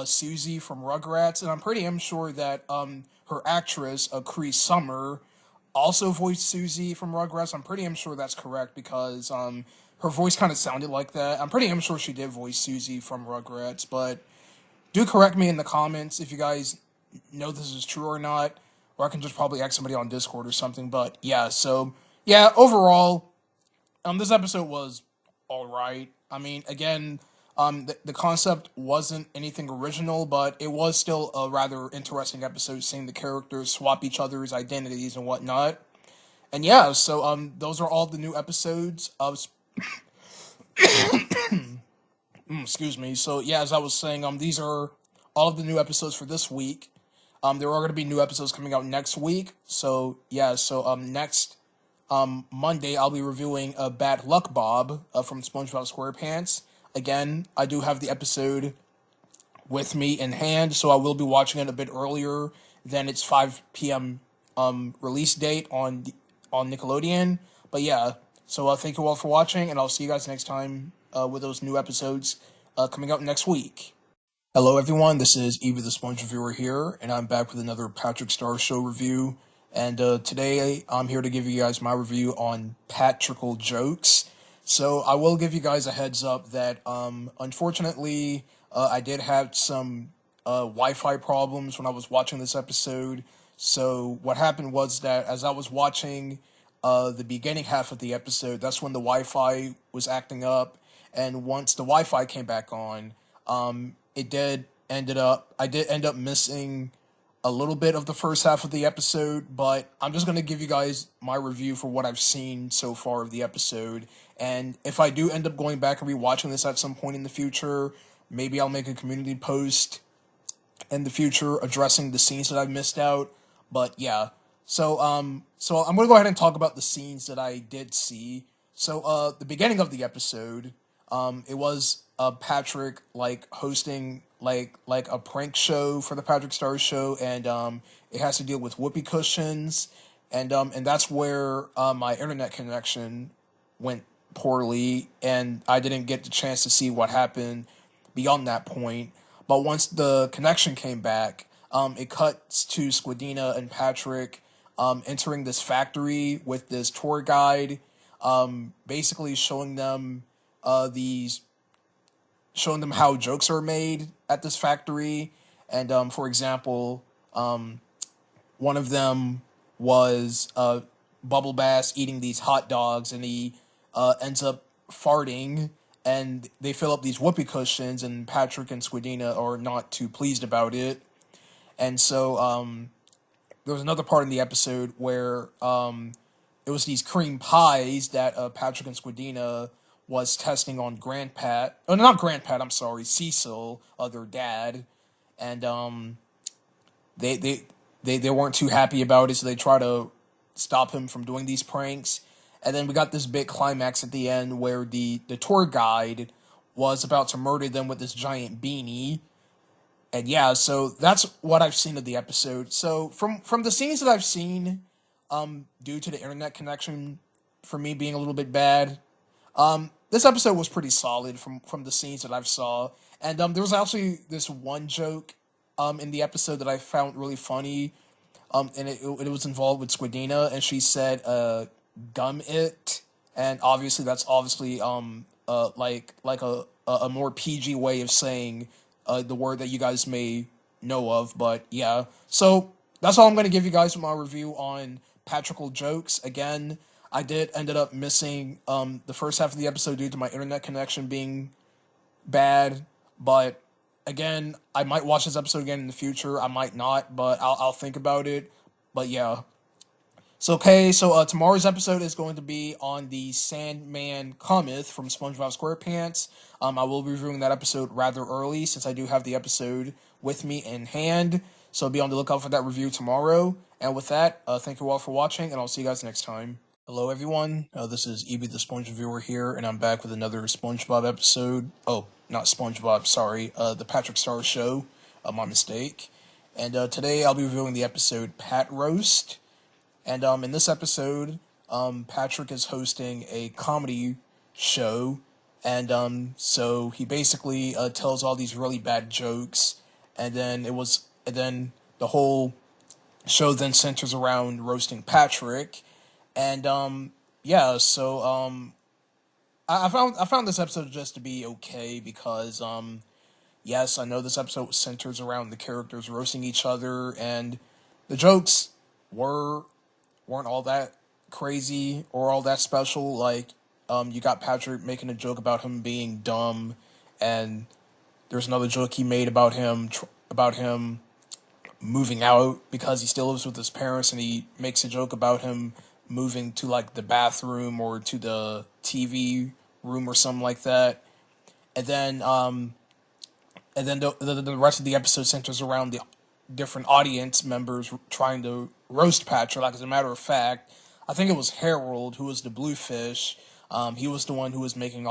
Susie from Rugrats, and I'm pretty sure that her actress, Cree Summer, also voiced Susie from Rugrats. I'm pretty sure that's correct because her voice kind of sounded like that. I'm pretty sure she did voice Susie from Rugrats, but do correct me in the comments if you guys know this is true or not, or I can just probably ask somebody on Discord or something. But yeah, so yeah, overall, this episode was all right. I mean, again, the concept wasn't anything original, but it was still a rather interesting episode, seeing the characters swap each other's identities and whatnot. And yeah, so those are all the new episodes of. Excuse me. So yeah, as I was saying, these are all of the new episodes for this week. There are going to be new episodes coming out next week. So yeah, so next Monday I'll be reviewing Bad Luck Bob from SpongeBob SquarePants. Again, I do have the episode with me in hand, so I will be watching it a bit earlier than its 5 p.m. Release date on Nickelodeon. But yeah, so thank you all for watching, and I'll see you guys next time with those new episodes coming out next week. Hello everyone, this is Evie the Sponge Reviewer here, and I'm back with another Patrick Star Show review. And today I'm here to give you guys my review on Patrickle Jokes. So I will give you guys a heads up that unfortunately I did have some Wi-Fi problems when I was watching this episode. So what happened was that as I was watching the beginning half of the episode, that's when the Wi-Fi was acting up, and once the Wi-Fi came back on, I did end up missing a little bit of the first half of the episode, but I'm just going to give you guys my review for what I've seen so far of the episode. And if I do end up going back and rewatching this at some point in the future, maybe I'll make a community post in the future addressing the scenes that I've missed out. But yeah, so I'm gonna go ahead and talk about the scenes that I did see. So the beginning of the episode, it was Patrick like hosting like a prank show for the Patrick Star Show, and it has to deal with whoopee cushions, and that's where my internet connection went poorly, and I didn't get the chance to see what happened beyond that point. But once the connection came back, it cuts to Squidina and Patrick entering this factory with this tour guide, basically these showing them how jokes are made at this factory. And for example, one of them was Bubble Bass eating these hot dogs, and he ends up farting, and they fill up these whoopee cushions, and Patrick and Squidina are not too pleased about it. And so there was another part in the episode where it was these cream pies that Patrick and Squidina was testing on Grandpat. Oh, not Grandpat, I'm sorry, Cecil, their dad. And they, they, they weren't too happy about it, so they try to stop him from doing these pranks. And then we got this big climax at the end where the tour guide was about to murder them with this giant beanie. And yeah, so that's what I've seen of the episode. So from the scenes that I've seen, due to the internet connection for me being a little bit bad, this episode was pretty solid from the scenes that I've saw. And there was actually this one joke in the episode that I found really funny. And it was involved with Squidina, and she said gum it, and obviously that's obviously like a more PG way of saying the word that you guys may know of. But yeah, so that's all I'm going to give you guys with my review on Patrickle Jokes. Again, I ended up missing the first half of the episode due to my internet connection being bad, but again, I might watch this episode again in the future. I might not, but I'll think about it. But yeah. So okay, so tomorrow's episode is going to be on the Sandman Cometh from SpongeBob SquarePants. I will be reviewing that episode rather early since I do have the episode with me in hand. So be on the lookout for that review tomorrow. And with that, thank you all for watching, and I'll see you guys next time. Hello everyone, this is Ebi the Sponge Reviewer here, and I'm back with another SpongeBob episode. Oh, not SpongeBob, sorry, the Patrick Star Show, my mistake. And today I'll be reviewing the episode Pat Roast. And in this episode, Patrick is hosting a comedy show, and so he basically tells all these really bad jokes, and then the whole show then centers around roasting Patrick. And yeah, so I found this episode just to be okay because yes, I know this episode centers around the characters roasting each other, and the jokes weren't all that crazy or all that special. Like you got Patrick making a joke about him being dumb, and there's another joke he made about him moving out because he still lives with his parents, and he makes a joke about him moving to like the bathroom or to the TV room or something like that. And then the rest of the episode centers around the different audience members trying to roast Patrick. Like, as a matter of fact, I think it was Harold who was the bluefish. He was the one who was making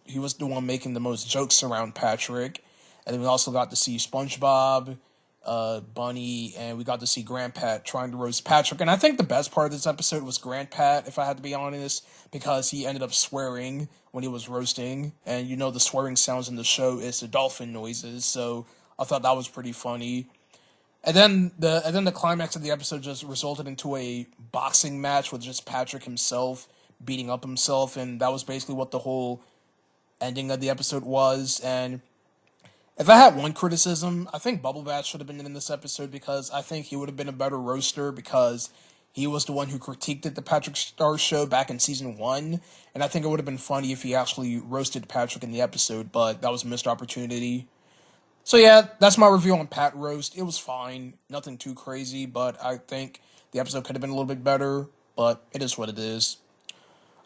he was the one making the most jokes around Patrick. And then we also got to see SpongeBob, Bunny, and we got to see Grandpat trying to roast Patrick. And I think the best part of this episode was Grandpat, if I had to be honest, because he ended up swearing when he was roasting. And you know the swearing sounds in the show is the dolphin noises, so I thought that was pretty funny. And then the climax of the episode just resulted into a boxing match with just Patrick himself beating up himself, and that was basically what the whole ending of the episode was. And if I had one criticism, I think Bubble Bass should have been in this episode because I think he would have been a better roaster because he was the one who critiqued the Patrick Star Show back in season 1, and I think it would have been funny if he actually roasted Patrick in the episode, but that was a missed opportunity. So yeah, that's my review on Pat Roast. It was fine, nothing too crazy, but I think the episode could have been a little bit better, but it is what it is.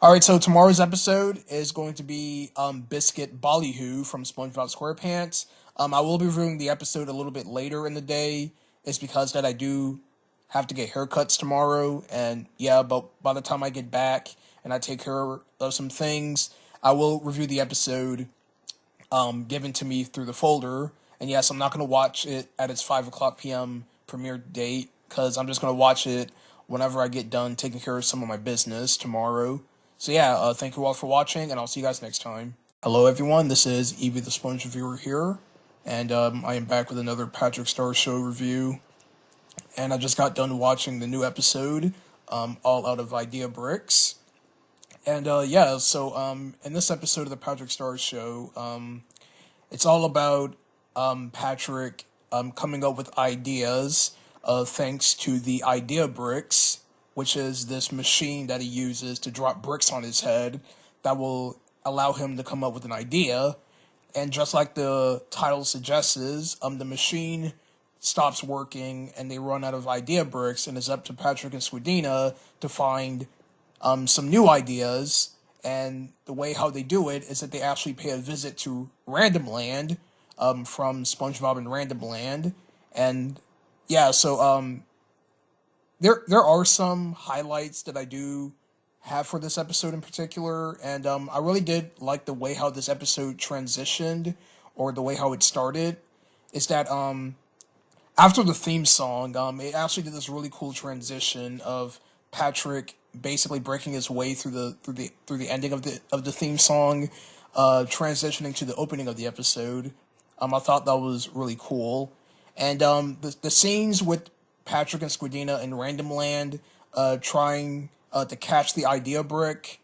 Alright, so tomorrow's episode is going to be Biscuit Ballyhoo from SpongeBob SquarePants. I will be reviewing the episode a little bit later in the day. It's because that I do have to get haircuts tomorrow, and yeah, but by the time I get back and I take care of some things, I will review the episode given to me through the folder. And yes, I'm not going to watch it at its 5 o'clock p.m. premiere date because I'm just going to watch it whenever I get done taking care of some of my business tomorrow. So yeah, thank you all for watching, and I'll see you guys next time. Hello everyone, this is Evie the Sponge Reviewer here, and I am back with another Patrick Star Show review. And I just got done watching the new episode, All Out of Idea Bricks. And yeah, so in this episode of the Patrick Star Show, it's all about Patrick coming up with ideas thanks to the Idea Bricks, which is this machine that he uses to drop bricks on his head that will allow him to come up with an idea. And just like the title suggests, the machine stops working and they run out of idea bricks, and it's up to Patrick and Squidina to find some new ideas. And the way how they do it is that they actually pay a visit to Random Land from SpongeBob and Random Land. And yeah, so there are some highlights that I do have for this episode in particular, and I really did like the way how this episode transitioned, or the way how it started. Is that after the theme song, it actually did this really cool transition of Patrick basically breaking his way through the ending of the theme song, transitioning to the opening of the episode. I thought that was really cool, and the scenes with Patrick and Squidina in Random Land, trying to catch the idea brick,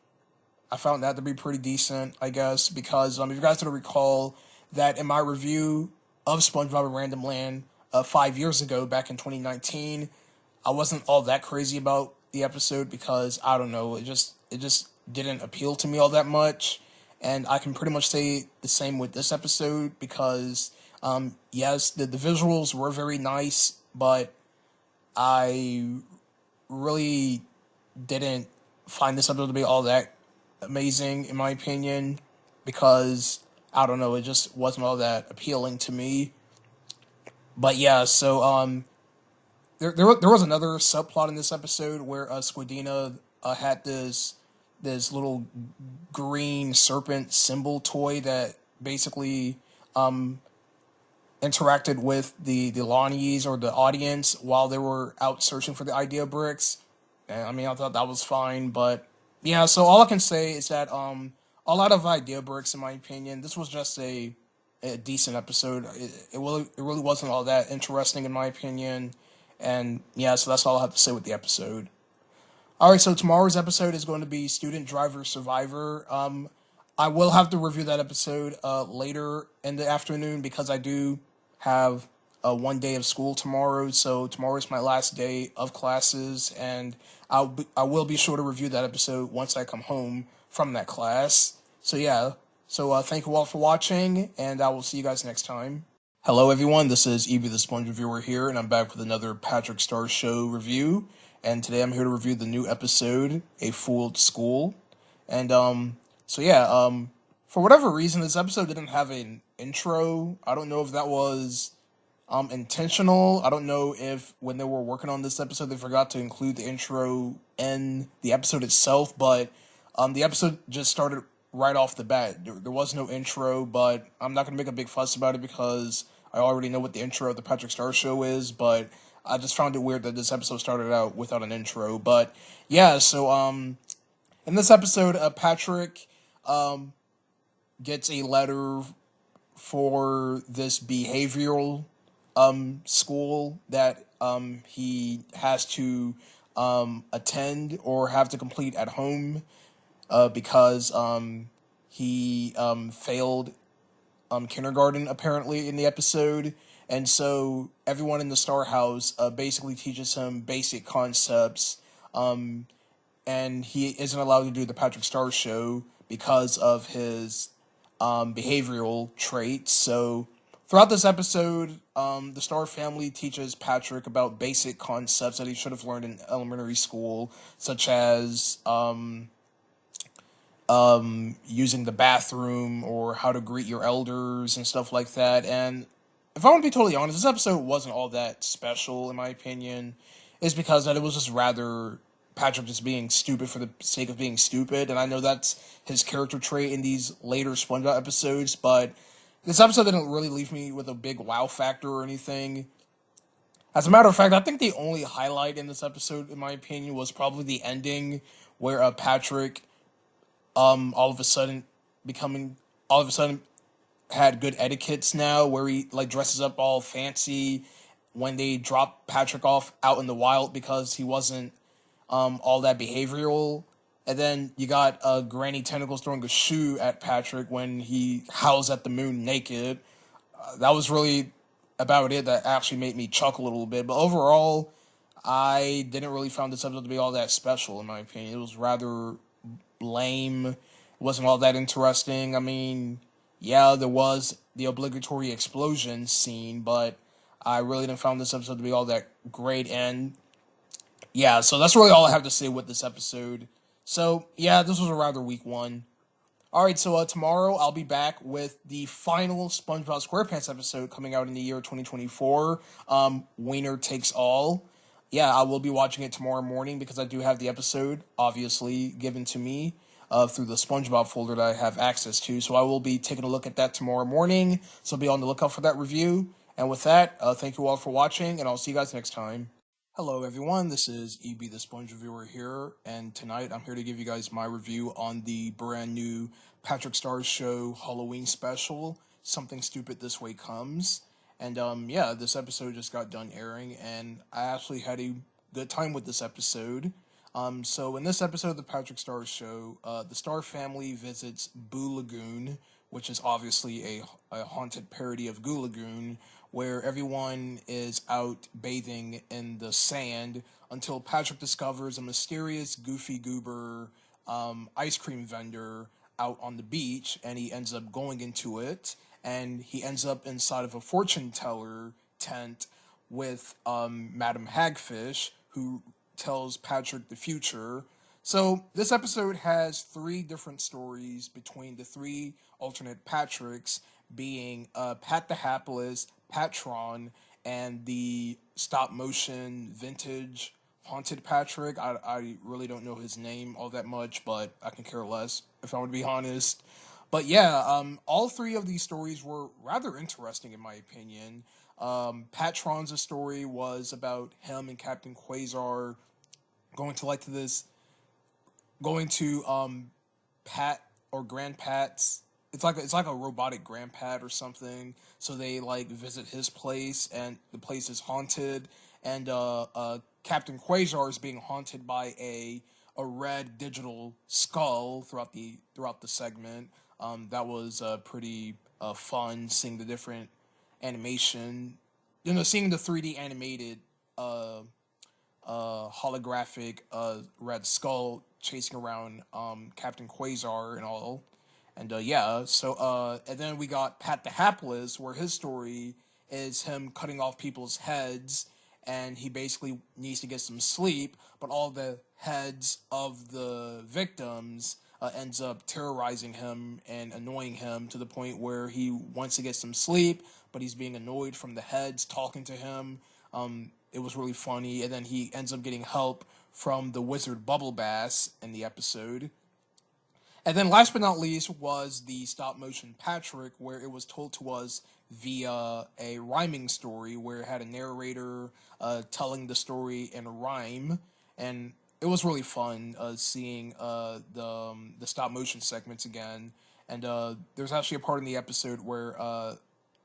I found that to be pretty decent, I guess, because if you guys don't recall that in my review of SpongeBob and Random Land 5 years ago, back in 2019, I wasn't all that crazy about the episode because, I don't know, it just didn't appeal to me all that much. And I can pretty much say the same with this episode because, yes, the visuals were very nice, but I really didn't find this episode to be all that amazing, in my opinion, because, I don't know, it just wasn't all that appealing to me. But yeah, so there was another subplot in this episode where Squidina had this little green serpent symbol toy that basically interacted with the Lonnies or the audience while they were out searching for the idea bricks. And, I mean, I thought that was fine, but yeah. So all I can say is that a lot of idea bricks, in my opinion, this was just a decent episode. It really wasn't all that interesting, in my opinion. And yeah, so that's all I have to say with the episode. Alright, so tomorrow's episode is going to be Student Driver Survivor. I will have to review that episode later in the afternoon because I do have 1 day of school tomorrow. So tomorrow is my last day of classes, and I will be sure to review that episode once I come home from that class. So yeah, so thank you all for watching, and I will see you guys next time. Hello everyone, this is Evie the Sponge Reviewer here, and I'm back with another Patrick Star Show review. And today I'm here to review the new episode, A Fooled School. And so yeah, for whatever reason, this episode didn't have an intro. I don't know if that was intentional. I don't know if when they were working on this episode they forgot to include the intro in the episode itself, but the episode just started right off the bat. There was no intro, but I'm not going to make a big fuss about it because I already know what the intro of the Patrick Star Show is, but I just found it weird that this episode started out without an intro. But yeah, so in this episode, Patrick gets a letter for this behavioral school that he has to attend or have to complete at home because he failed kindergarten, apparently, in the episode. And so everyone in the Star House basically teaches him basic concepts, and he isn't allowed to do the Patrick Star Show because of his behavioral traits. So throughout this episode, the Star family teaches Patrick about basic concepts that he should have learned in elementary school, such as using the bathroom or how to greet your elders and stuff like that. And if I want to be totally honest, this episode wasn't all that special in my opinion. It's because that it was just rather Patrick just being stupid for the sake of being stupid, and I know that's his character trait in these later SpongeBob episodes, but this episode didn't really leave me with a big wow factor or anything. As a matter of fact, I think the only highlight in this episode, in my opinion, was probably the ending where Patrick all of a sudden becoming all of a sudden had good etiquettes now where he like dresses up all fancy when they drop Patrick off out in the wild because he wasn't all that behavioral. And then you got Granny Tentacles throwing a shoe at Patrick when he howls at the moon naked. That was really about it that actually made me chuckle a little bit. But overall, I didn't really find this episode to be all that special in my opinion. It was rather lame. It wasn't all that interesting. I mean, yeah, there was the obligatory explosion scene, but I really didn't find this episode to be all that great. And yeah, so that's really all I have to say with this episode. So yeah, this was a rather weak one. All right, so tomorrow I'll be back with the final SpongeBob SquarePants episode coming out in the year 2024. Wiener Takes All. Yeah, I will be watching it tomorrow morning because I do have the episode, obviously, given to me through the SpongeBob folder that I have access to. So I will be taking a look at that tomorrow morning. So be on the lookout for that review. And with that, thank you all for watching, and I'll see you guys next time. Hello everyone, this is EB the Sponge Reviewer here, and tonight I'm here to give you guys my review on the brand new Patrick Starr's Show Halloween special, Something Stupid This Way Comes. And yeah, this episode just got done airing, and I actually had a good time with this episode. So in this episode of the Patrick Starr's Show, the Star family visits Boo Lagoon, which is obviously a haunted parody of Goo Lagoon, where everyone is out bathing in the sand until Patrick discovers a mysterious goofy goober ice cream vendor out on the beach, and he ends up going into it, and he ends up inside of a fortune teller tent with Madam Hagfish, who tells Patrick the future. So this episode has three different stories between the three alternate Patricks, being Pat the Hapless, Patron, and the stop motion vintage haunted Patrick. I really don't know his name all that much, but I can care less if I would be honest. But yeah, all three of these stories were rather interesting in my opinion. Patron's story was about him and Captain Quasar going to like to this going to Pat or Grandpat's. It's like a robotic Grandpat or something. So they like visit his place, and the place is haunted. And Captain Quasar is being haunted by a red digital skull throughout the segment. That was pretty fun seeing the different animation. Seeing the 3D animated holographic Red Skull chasing around Captain Quasar and all. And yeah, so and then we got Pat the Hapless, where his story is him cutting off people's heads, and he basically needs to get some sleep, but all the heads of the victims ends up terrorizing him and annoying him to the point where he wants to get some sleep, but he's being annoyed from the heads talking to him. It was really funny, and then he ends up getting help from the wizard Bubble Bass in the episode. And then last but not least was the stop motion Patrick, where it was told to us via a rhyming story where it had a narrator telling the story in a rhyme, and it was really fun seeing the stop motion segments again. And there's actually a part in the episode where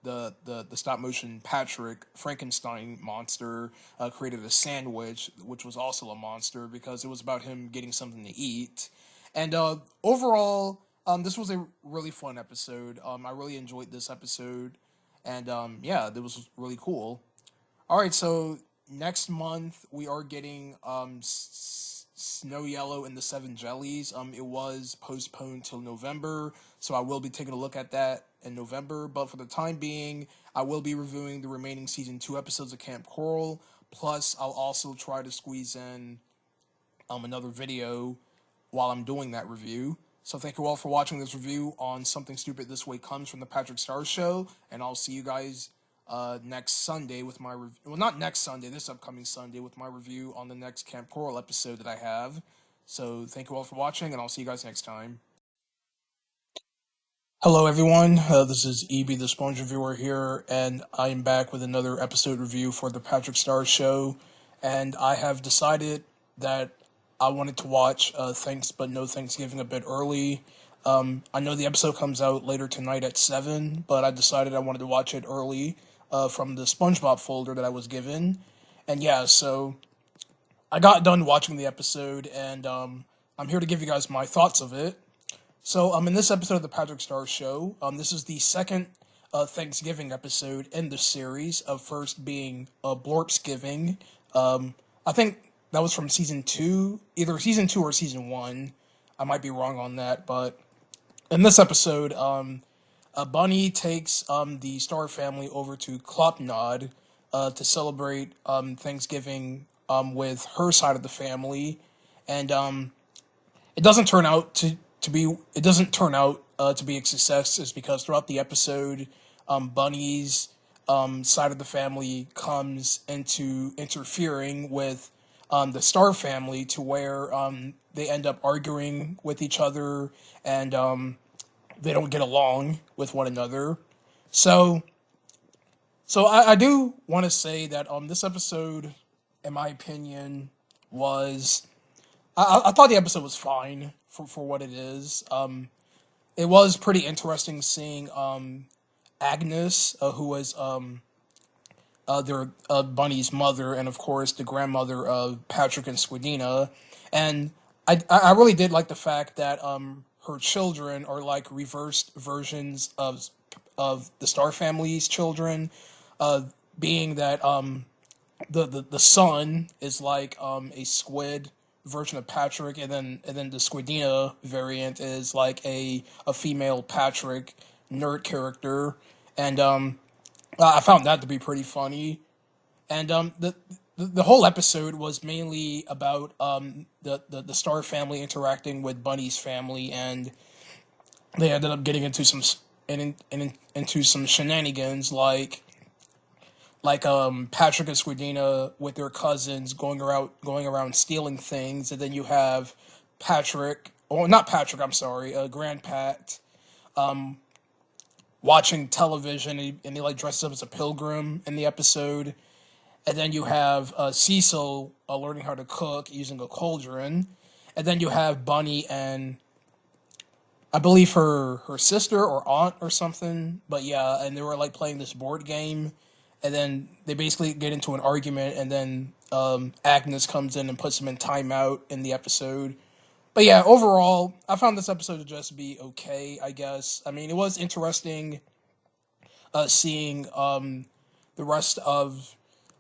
the stop motion Patrick Frankenstein monster created a sandwich, which was also a monster because it was about him getting something to eat. And overall, this was a really fun episode. I really enjoyed this episode, and yeah, it was really cool. All right, so next month we are getting Snow Yellow and the Seven Jellies. It was postponed till November, so I will be taking a look at that in November. But for the time being, I will be reviewing the remaining season 2 episodes of Camp Coral. Plus, I'll also try to squeeze in another video while I'm doing that review. So thank you all for watching this review on Something Stupid This Way Comes from the Patrick Star Show, and I'll see you guys next Sunday with my review. Well, not next Sunday, this upcoming Sunday with my review on the next Camp Coral episode that I have. So thank you all for watching, and I'll see you guys next time. Hello, everyone. This is EB, the Sponge Reviewer here, and I'm back with another episode review for the Patrick Star Show. And I have decided that I wanted to watch Thanks But No Thanksgiving a bit early. I know the episode comes out later tonight at 7, but I decided I wanted to watch it early from the SpongeBob folder that I was given. And yeah, so I got done watching the episode, and I'm here to give you guys my thoughts of it. So, in this episode of the Patrick Star Show, this is the second Thanksgiving episode in the series, of first being Blorpsgiving. I think that was from season 2, either season 2 or season 1. I might be wrong on that, but in this episode, Bunny takes the Star family over to Klopnod to celebrate Thanksgiving with her side of the family, and it doesn't turn out to be a success, is because throughout the episode, Bunny's side of the family comes into interfering with the Star family to where they end up arguing with each other, and they don't get along with one another. So I do want to say that this episode, in my opinion, was I thought the episode was fine for what it is. It was pretty interesting seeing Agnes, who was their Bunny's mother, and of course the grandmother of Patrick and Squidina. And I really did like the fact that her children are like reversed versions of the Star family's children, being that the son is like a squid version of Patrick, and then the Squidina variant is like a female Patrick nerd character, and I found that to be pretty funny. And the whole episode was mainly about the Star family interacting with Bunny's family, and they ended up getting into some into some shenanigans, like Patrick and Squidina with their cousins going around stealing things, and then you have Patrick, or not Patrick, I'm sorry, Grand Pat, watching television, and he like dresses up as a pilgrim in the episode, and then you have Cecil learning how to cook using a cauldron, and then you have Bunny and I believe her sister or aunt or something, but yeah, and they were like playing this board game, and then they basically get into an argument, and then Agnes comes in and puts them in timeout in the episode. But yeah, overall, I found this episode to just be okay, I guess. I mean, it was interesting seeing the rest of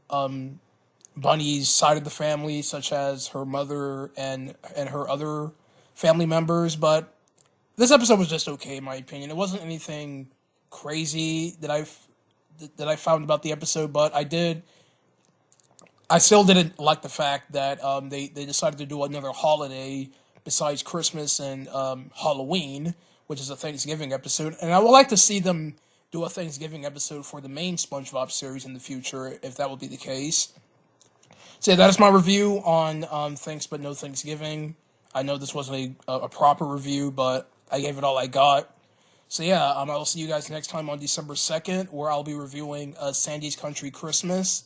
Bunny's side of the family, such as her mother and her other family members, but this episode was just okay, in my opinion. It wasn't anything crazy that I found about the episode, but I still didn't like the fact that they decided to do another holiday besides Christmas and Halloween, which is a Thanksgiving episode. And I would like to see them do a Thanksgiving episode for the main SpongeBob series in the future, if that would be the case. So yeah, that is my review on Thanks But No Thanksgiving. I know this wasn't a proper review, but I gave it all I got. So yeah, I'll see you guys next time on December 2nd, where I'll be reviewing Sandy's Country Christmas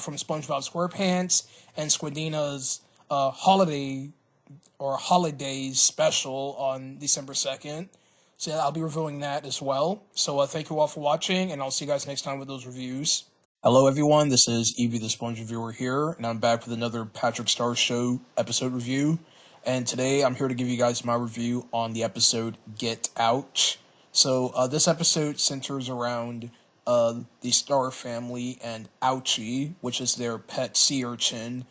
from SpongeBob SquarePants, and Squidina's Holiday or Holidays special on December 2nd. So yeah, I'll be reviewing that as well. So thank you all for watching, and I'll see you guys next time with those reviews. Hello everyone, this is Evie the Sponge Reviewer here, and I'm back with another Patrick Star Show episode review. And today I'm here to give you guys my review on the episode Get Out. So this episode centers around the Star family and Ouchie, which is their pet sea urchin,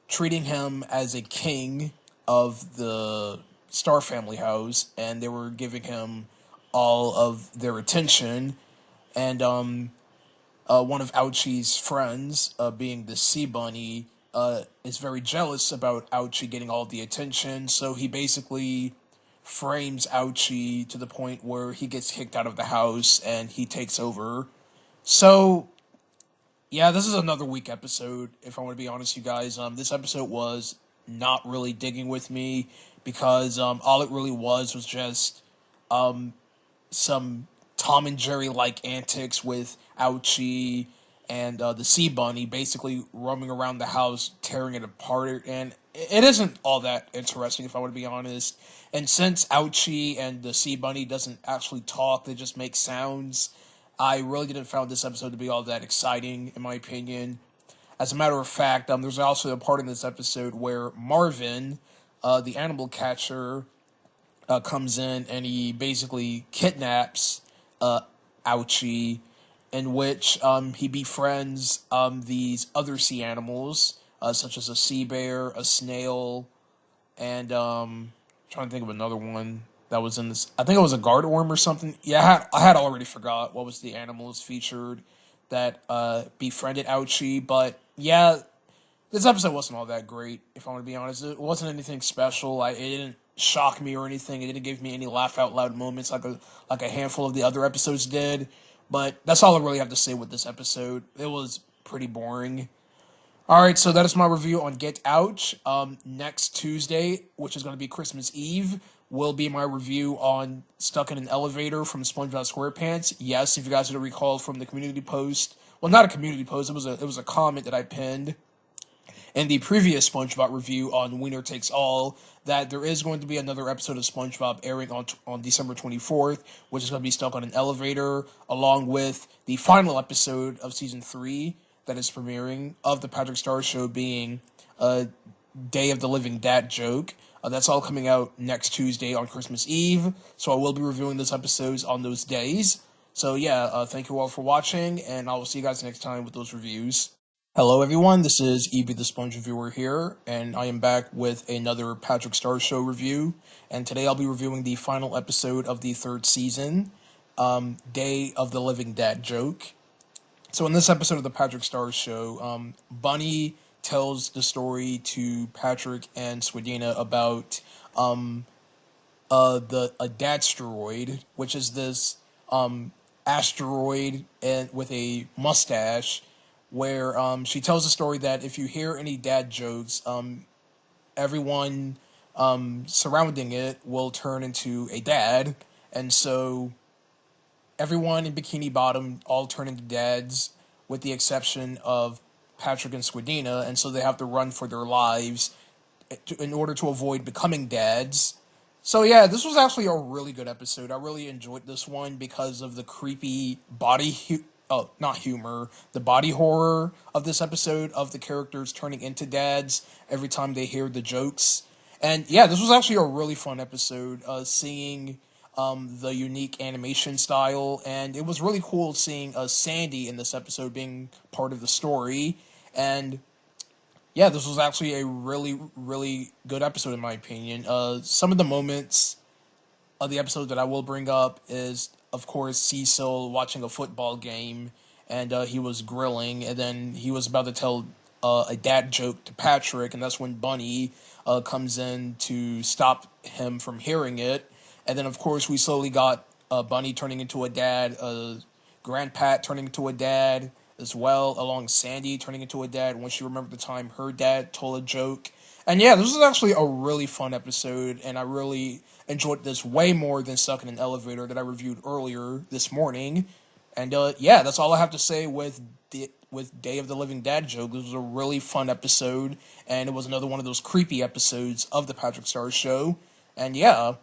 treating him as a king of the Star family house, and they were giving him all of their attention. And one of Ouchie's friends, being the Sea Bunny, is very jealous about Ouchie getting all the attention, so he basically frames Ouchie to the point where he gets kicked out of the house and he takes over. So yeah, this is another weak episode. If I want to be honest, you guys, this episode was not really digging with me because all it really was just some Tom and Jerry like antics with Ouchie and the Sea Bunny basically roaming around the house, tearing it apart, and it isn't all that interesting if I want to be honest. And since Ouchie and the Sea Bunny doesn't actually talk, they just make sounds. I really didn't find this episode to be all that exciting, in my opinion. As a matter of fact, there's also a part in this episode where Marvin, the animal catcher, comes in and he basically kidnaps Ouchie, in which he befriends these other sea animals, such as a sea bear, a snail, and trying to think of another one that was in this. I think it was a guard worm or something. Yeah, I had already forgot what was the animals featured that befriended Ouchie, but yeah, this episode wasn't all that great, if I want to be honest. It wasn't anything special. It didn't shock me or anything. It didn't give me any laugh out loud moments like a handful of the other episodes did. But that's all I really have to say with this episode. It was pretty boring. Alright, so that is my review on Get Out. Next Tuesday, which is going to be Christmas Eve, will be my review on Stuck in an Elevator from SpongeBob SquarePants. Yes, if you guys would recall from the community post. Well, not a community post, it was a comment that I pinned in the previous SpongeBob review on Winner Takes All, that there is going to be another episode of SpongeBob airing on December 24th, which is going to be Stuck on an Elevator, along with the final episode of Season 3 that is premiering of the Patrick Star Show being a Day of the Living Dad joke. That's all coming out next Tuesday on Christmas Eve, so I will be reviewing those episodes on those days. So yeah, thank you all for watching, and I will see you guys next time with those reviews. Hello everyone, this is Evie the Sponge Reviewer here, and I am back with another Patrick Star Show review, and today I'll be reviewing the final episode of the third season, Day of the Living Dad joke. So in this episode of the Patrick Star Show, Bunny tells the story to Patrick and Swedina about a dadsteroid, which is this asteroid and with a mustache, where she tells the story that if you hear any dad jokes, everyone surrounding it will turn into a dad, and so everyone in Bikini Bottom all turn into dads, with the exception of Patrick and Swedina, and so they have to run for their lives in order to avoid becoming dads. So yeah, this was actually a really good episode. I really enjoyed this one because of the creepy not humor, the body horror of this episode of the characters turning into dads every time they hear the jokes. And yeah, this was actually a really fun episode, seeing the unique animation style, and it was really cool seeing Sandy in this episode being part of the story. And yeah, this was actually a really, really good episode in my opinion. Some of the moments of the episode that I will bring up is, of course, Cecil watching a football game, and he was grilling, and then he was about to tell a dad joke to Patrick, and that's when Bunny comes in to stop him from hearing it. And then, of course, we slowly got Bunny turning into a dad, Grandpat turning into a dad as well, along Sandy turning into a dad when she remembered the time her dad told a joke. And yeah, this was actually a really fun episode, and I really enjoyed this way more than Stuck in an Elevator that I reviewed earlier this morning. And yeah, that's all I have to say with Day of the Living Dad joke. This was a really fun episode, and it was another one of those creepy episodes of the Patrick Star Show. And yeah,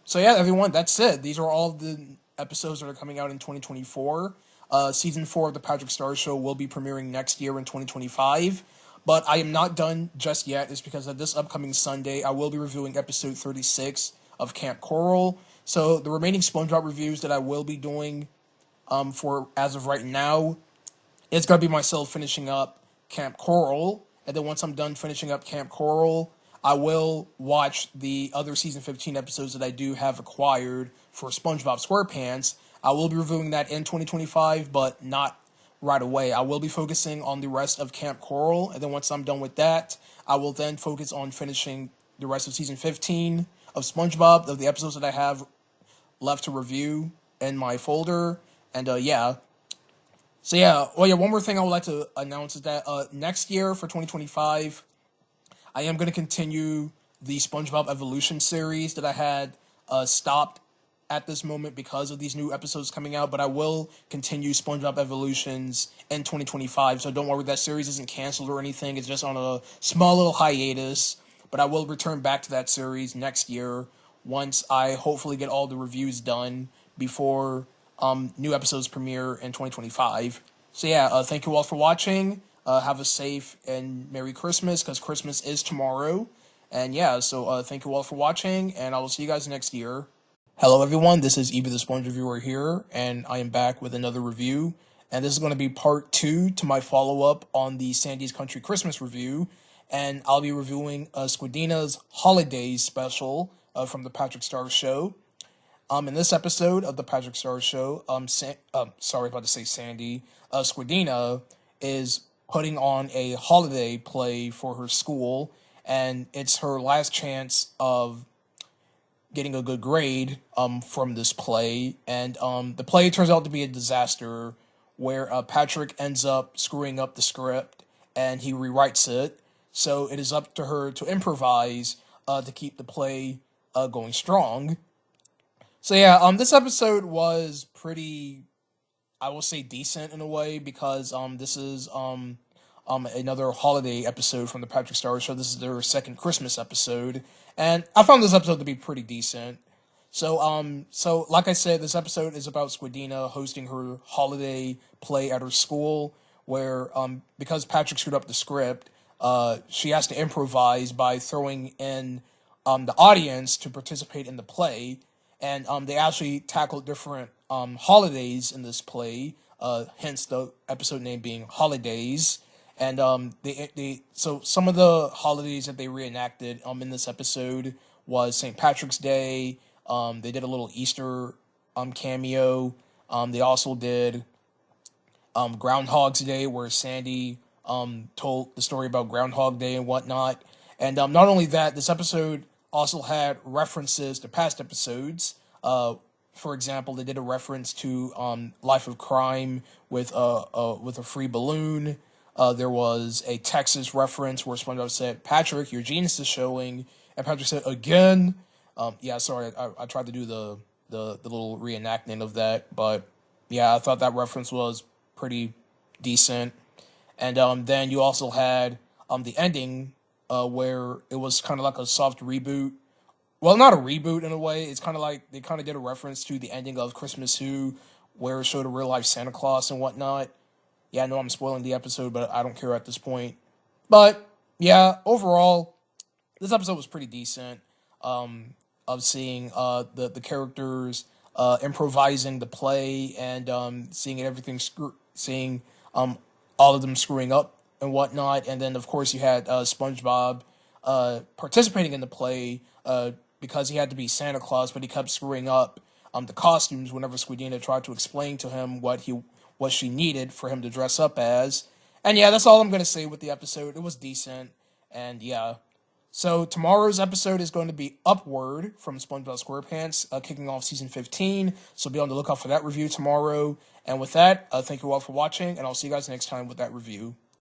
so yeah, everyone, that's it. These are all the episodes that are coming out in 2024. Season 4 of the Patrick Star Show will be premiering next year in 2025. But I am not done just yet. It's because this upcoming Sunday, I will be reviewing episode 36 of Camp Coral. So the remaining SpongeBob reviews that I will be doing for as of right now, it's going to be myself finishing up Camp Coral. And then once I'm done finishing up Camp Coral, I will watch the other Season 15 episodes that I do have acquired for SpongeBob SquarePants. I will be reviewing that in 2025, but not right away. I will be focusing on the rest of Camp Coral, and then once I'm done with that, I will then focus on finishing the rest of Season 15 of SpongeBob, of the episodes that I have left to review in my folder. And yeah. So yeah, well yeah, one more thing I would like to announce is that next year for 2025, I am going to continue the SpongeBob Evolution series that I had stopped at this moment because of these new episodes coming out, but I will continue SpongeBob Evolutions in 2025, so don't worry, that series isn't canceled or anything. It's just on a small little hiatus, but I will return back to that series next year once I hopefully get all the reviews done before new episodes premiere in 2025. So yeah, thank you all for watching. Have a safe and Merry Christmas, because Christmas is tomorrow. And yeah, so thank you all for watching, and I will see you guys next year. Hello everyone, this is Eva the Sponge Reviewer here, and I am back with another review. And this is going to be part 2 to my follow-up on the Sandy's Country Christmas review. And I'll be reviewing Squidina's Holidays special from the Patrick Star Show. In this episode of the Patrick Star Show, sorry about to say Sandy, Squidina is putting on a holiday play for her school, and it's her last chance of getting a good grade from this play. And the play turns out to be a disaster, where Patrick ends up screwing up the script and he rewrites it. So it is up to her to improvise to keep the play going strong. So yeah, this episode was pretty, I will say, decent in a way, because this is another holiday episode from the Patrick Star Show. This is their second Christmas episode, and I found this episode to be pretty decent. So like I said, this episode is about Squidina hosting her holiday play at her school, where because Patrick screwed up the script, she has to improvise by throwing in the audience to participate in the play. And they actually tackled different holidays in this play, hence the episode name being Holidays. And so some of the holidays that they reenacted in this episode was St. Patrick's Day. They did a little Easter cameo. They also did Groundhog's Day, where Sandy told the story about Groundhog Day and whatnot. And not only that, this episode also had references to past episodes. For example, they did a reference to Life of Crime with a free balloon. There was a Texas reference where SpongeBob said, "Patrick, your genius is showing," and Patrick said, "Again." Yeah, sorry, I tried to do the little reenactment of that, but yeah, I thought that reference was pretty decent. And then you also had the ending, where it was kind of like a soft reboot. Well, not a reboot in a way. It's kind of like they kind of did a reference to the ending of Christmas Who, where it showed a real life Santa Claus and whatnot. Yeah, I know I'm spoiling the episode, but I don't care at this point. But yeah, overall, this episode was pretty decent. Of seeing the characters improvising the play, and seeing all of them screwing up and whatnot. And then of course you had SpongeBob participating in the play because he had to be Santa Claus, but he kept screwing up the costumes whenever Squidina tried to explain to him what she needed for him to dress up as. And yeah, that's all I'm going to say with the episode. It was decent, and yeah. So tomorrow's episode is going to be Upward from SpongeBob SquarePants, kicking off season 15. So be on the lookout for that review tomorrow. And with that, thank you all for watching, and I'll see you guys next time with that review.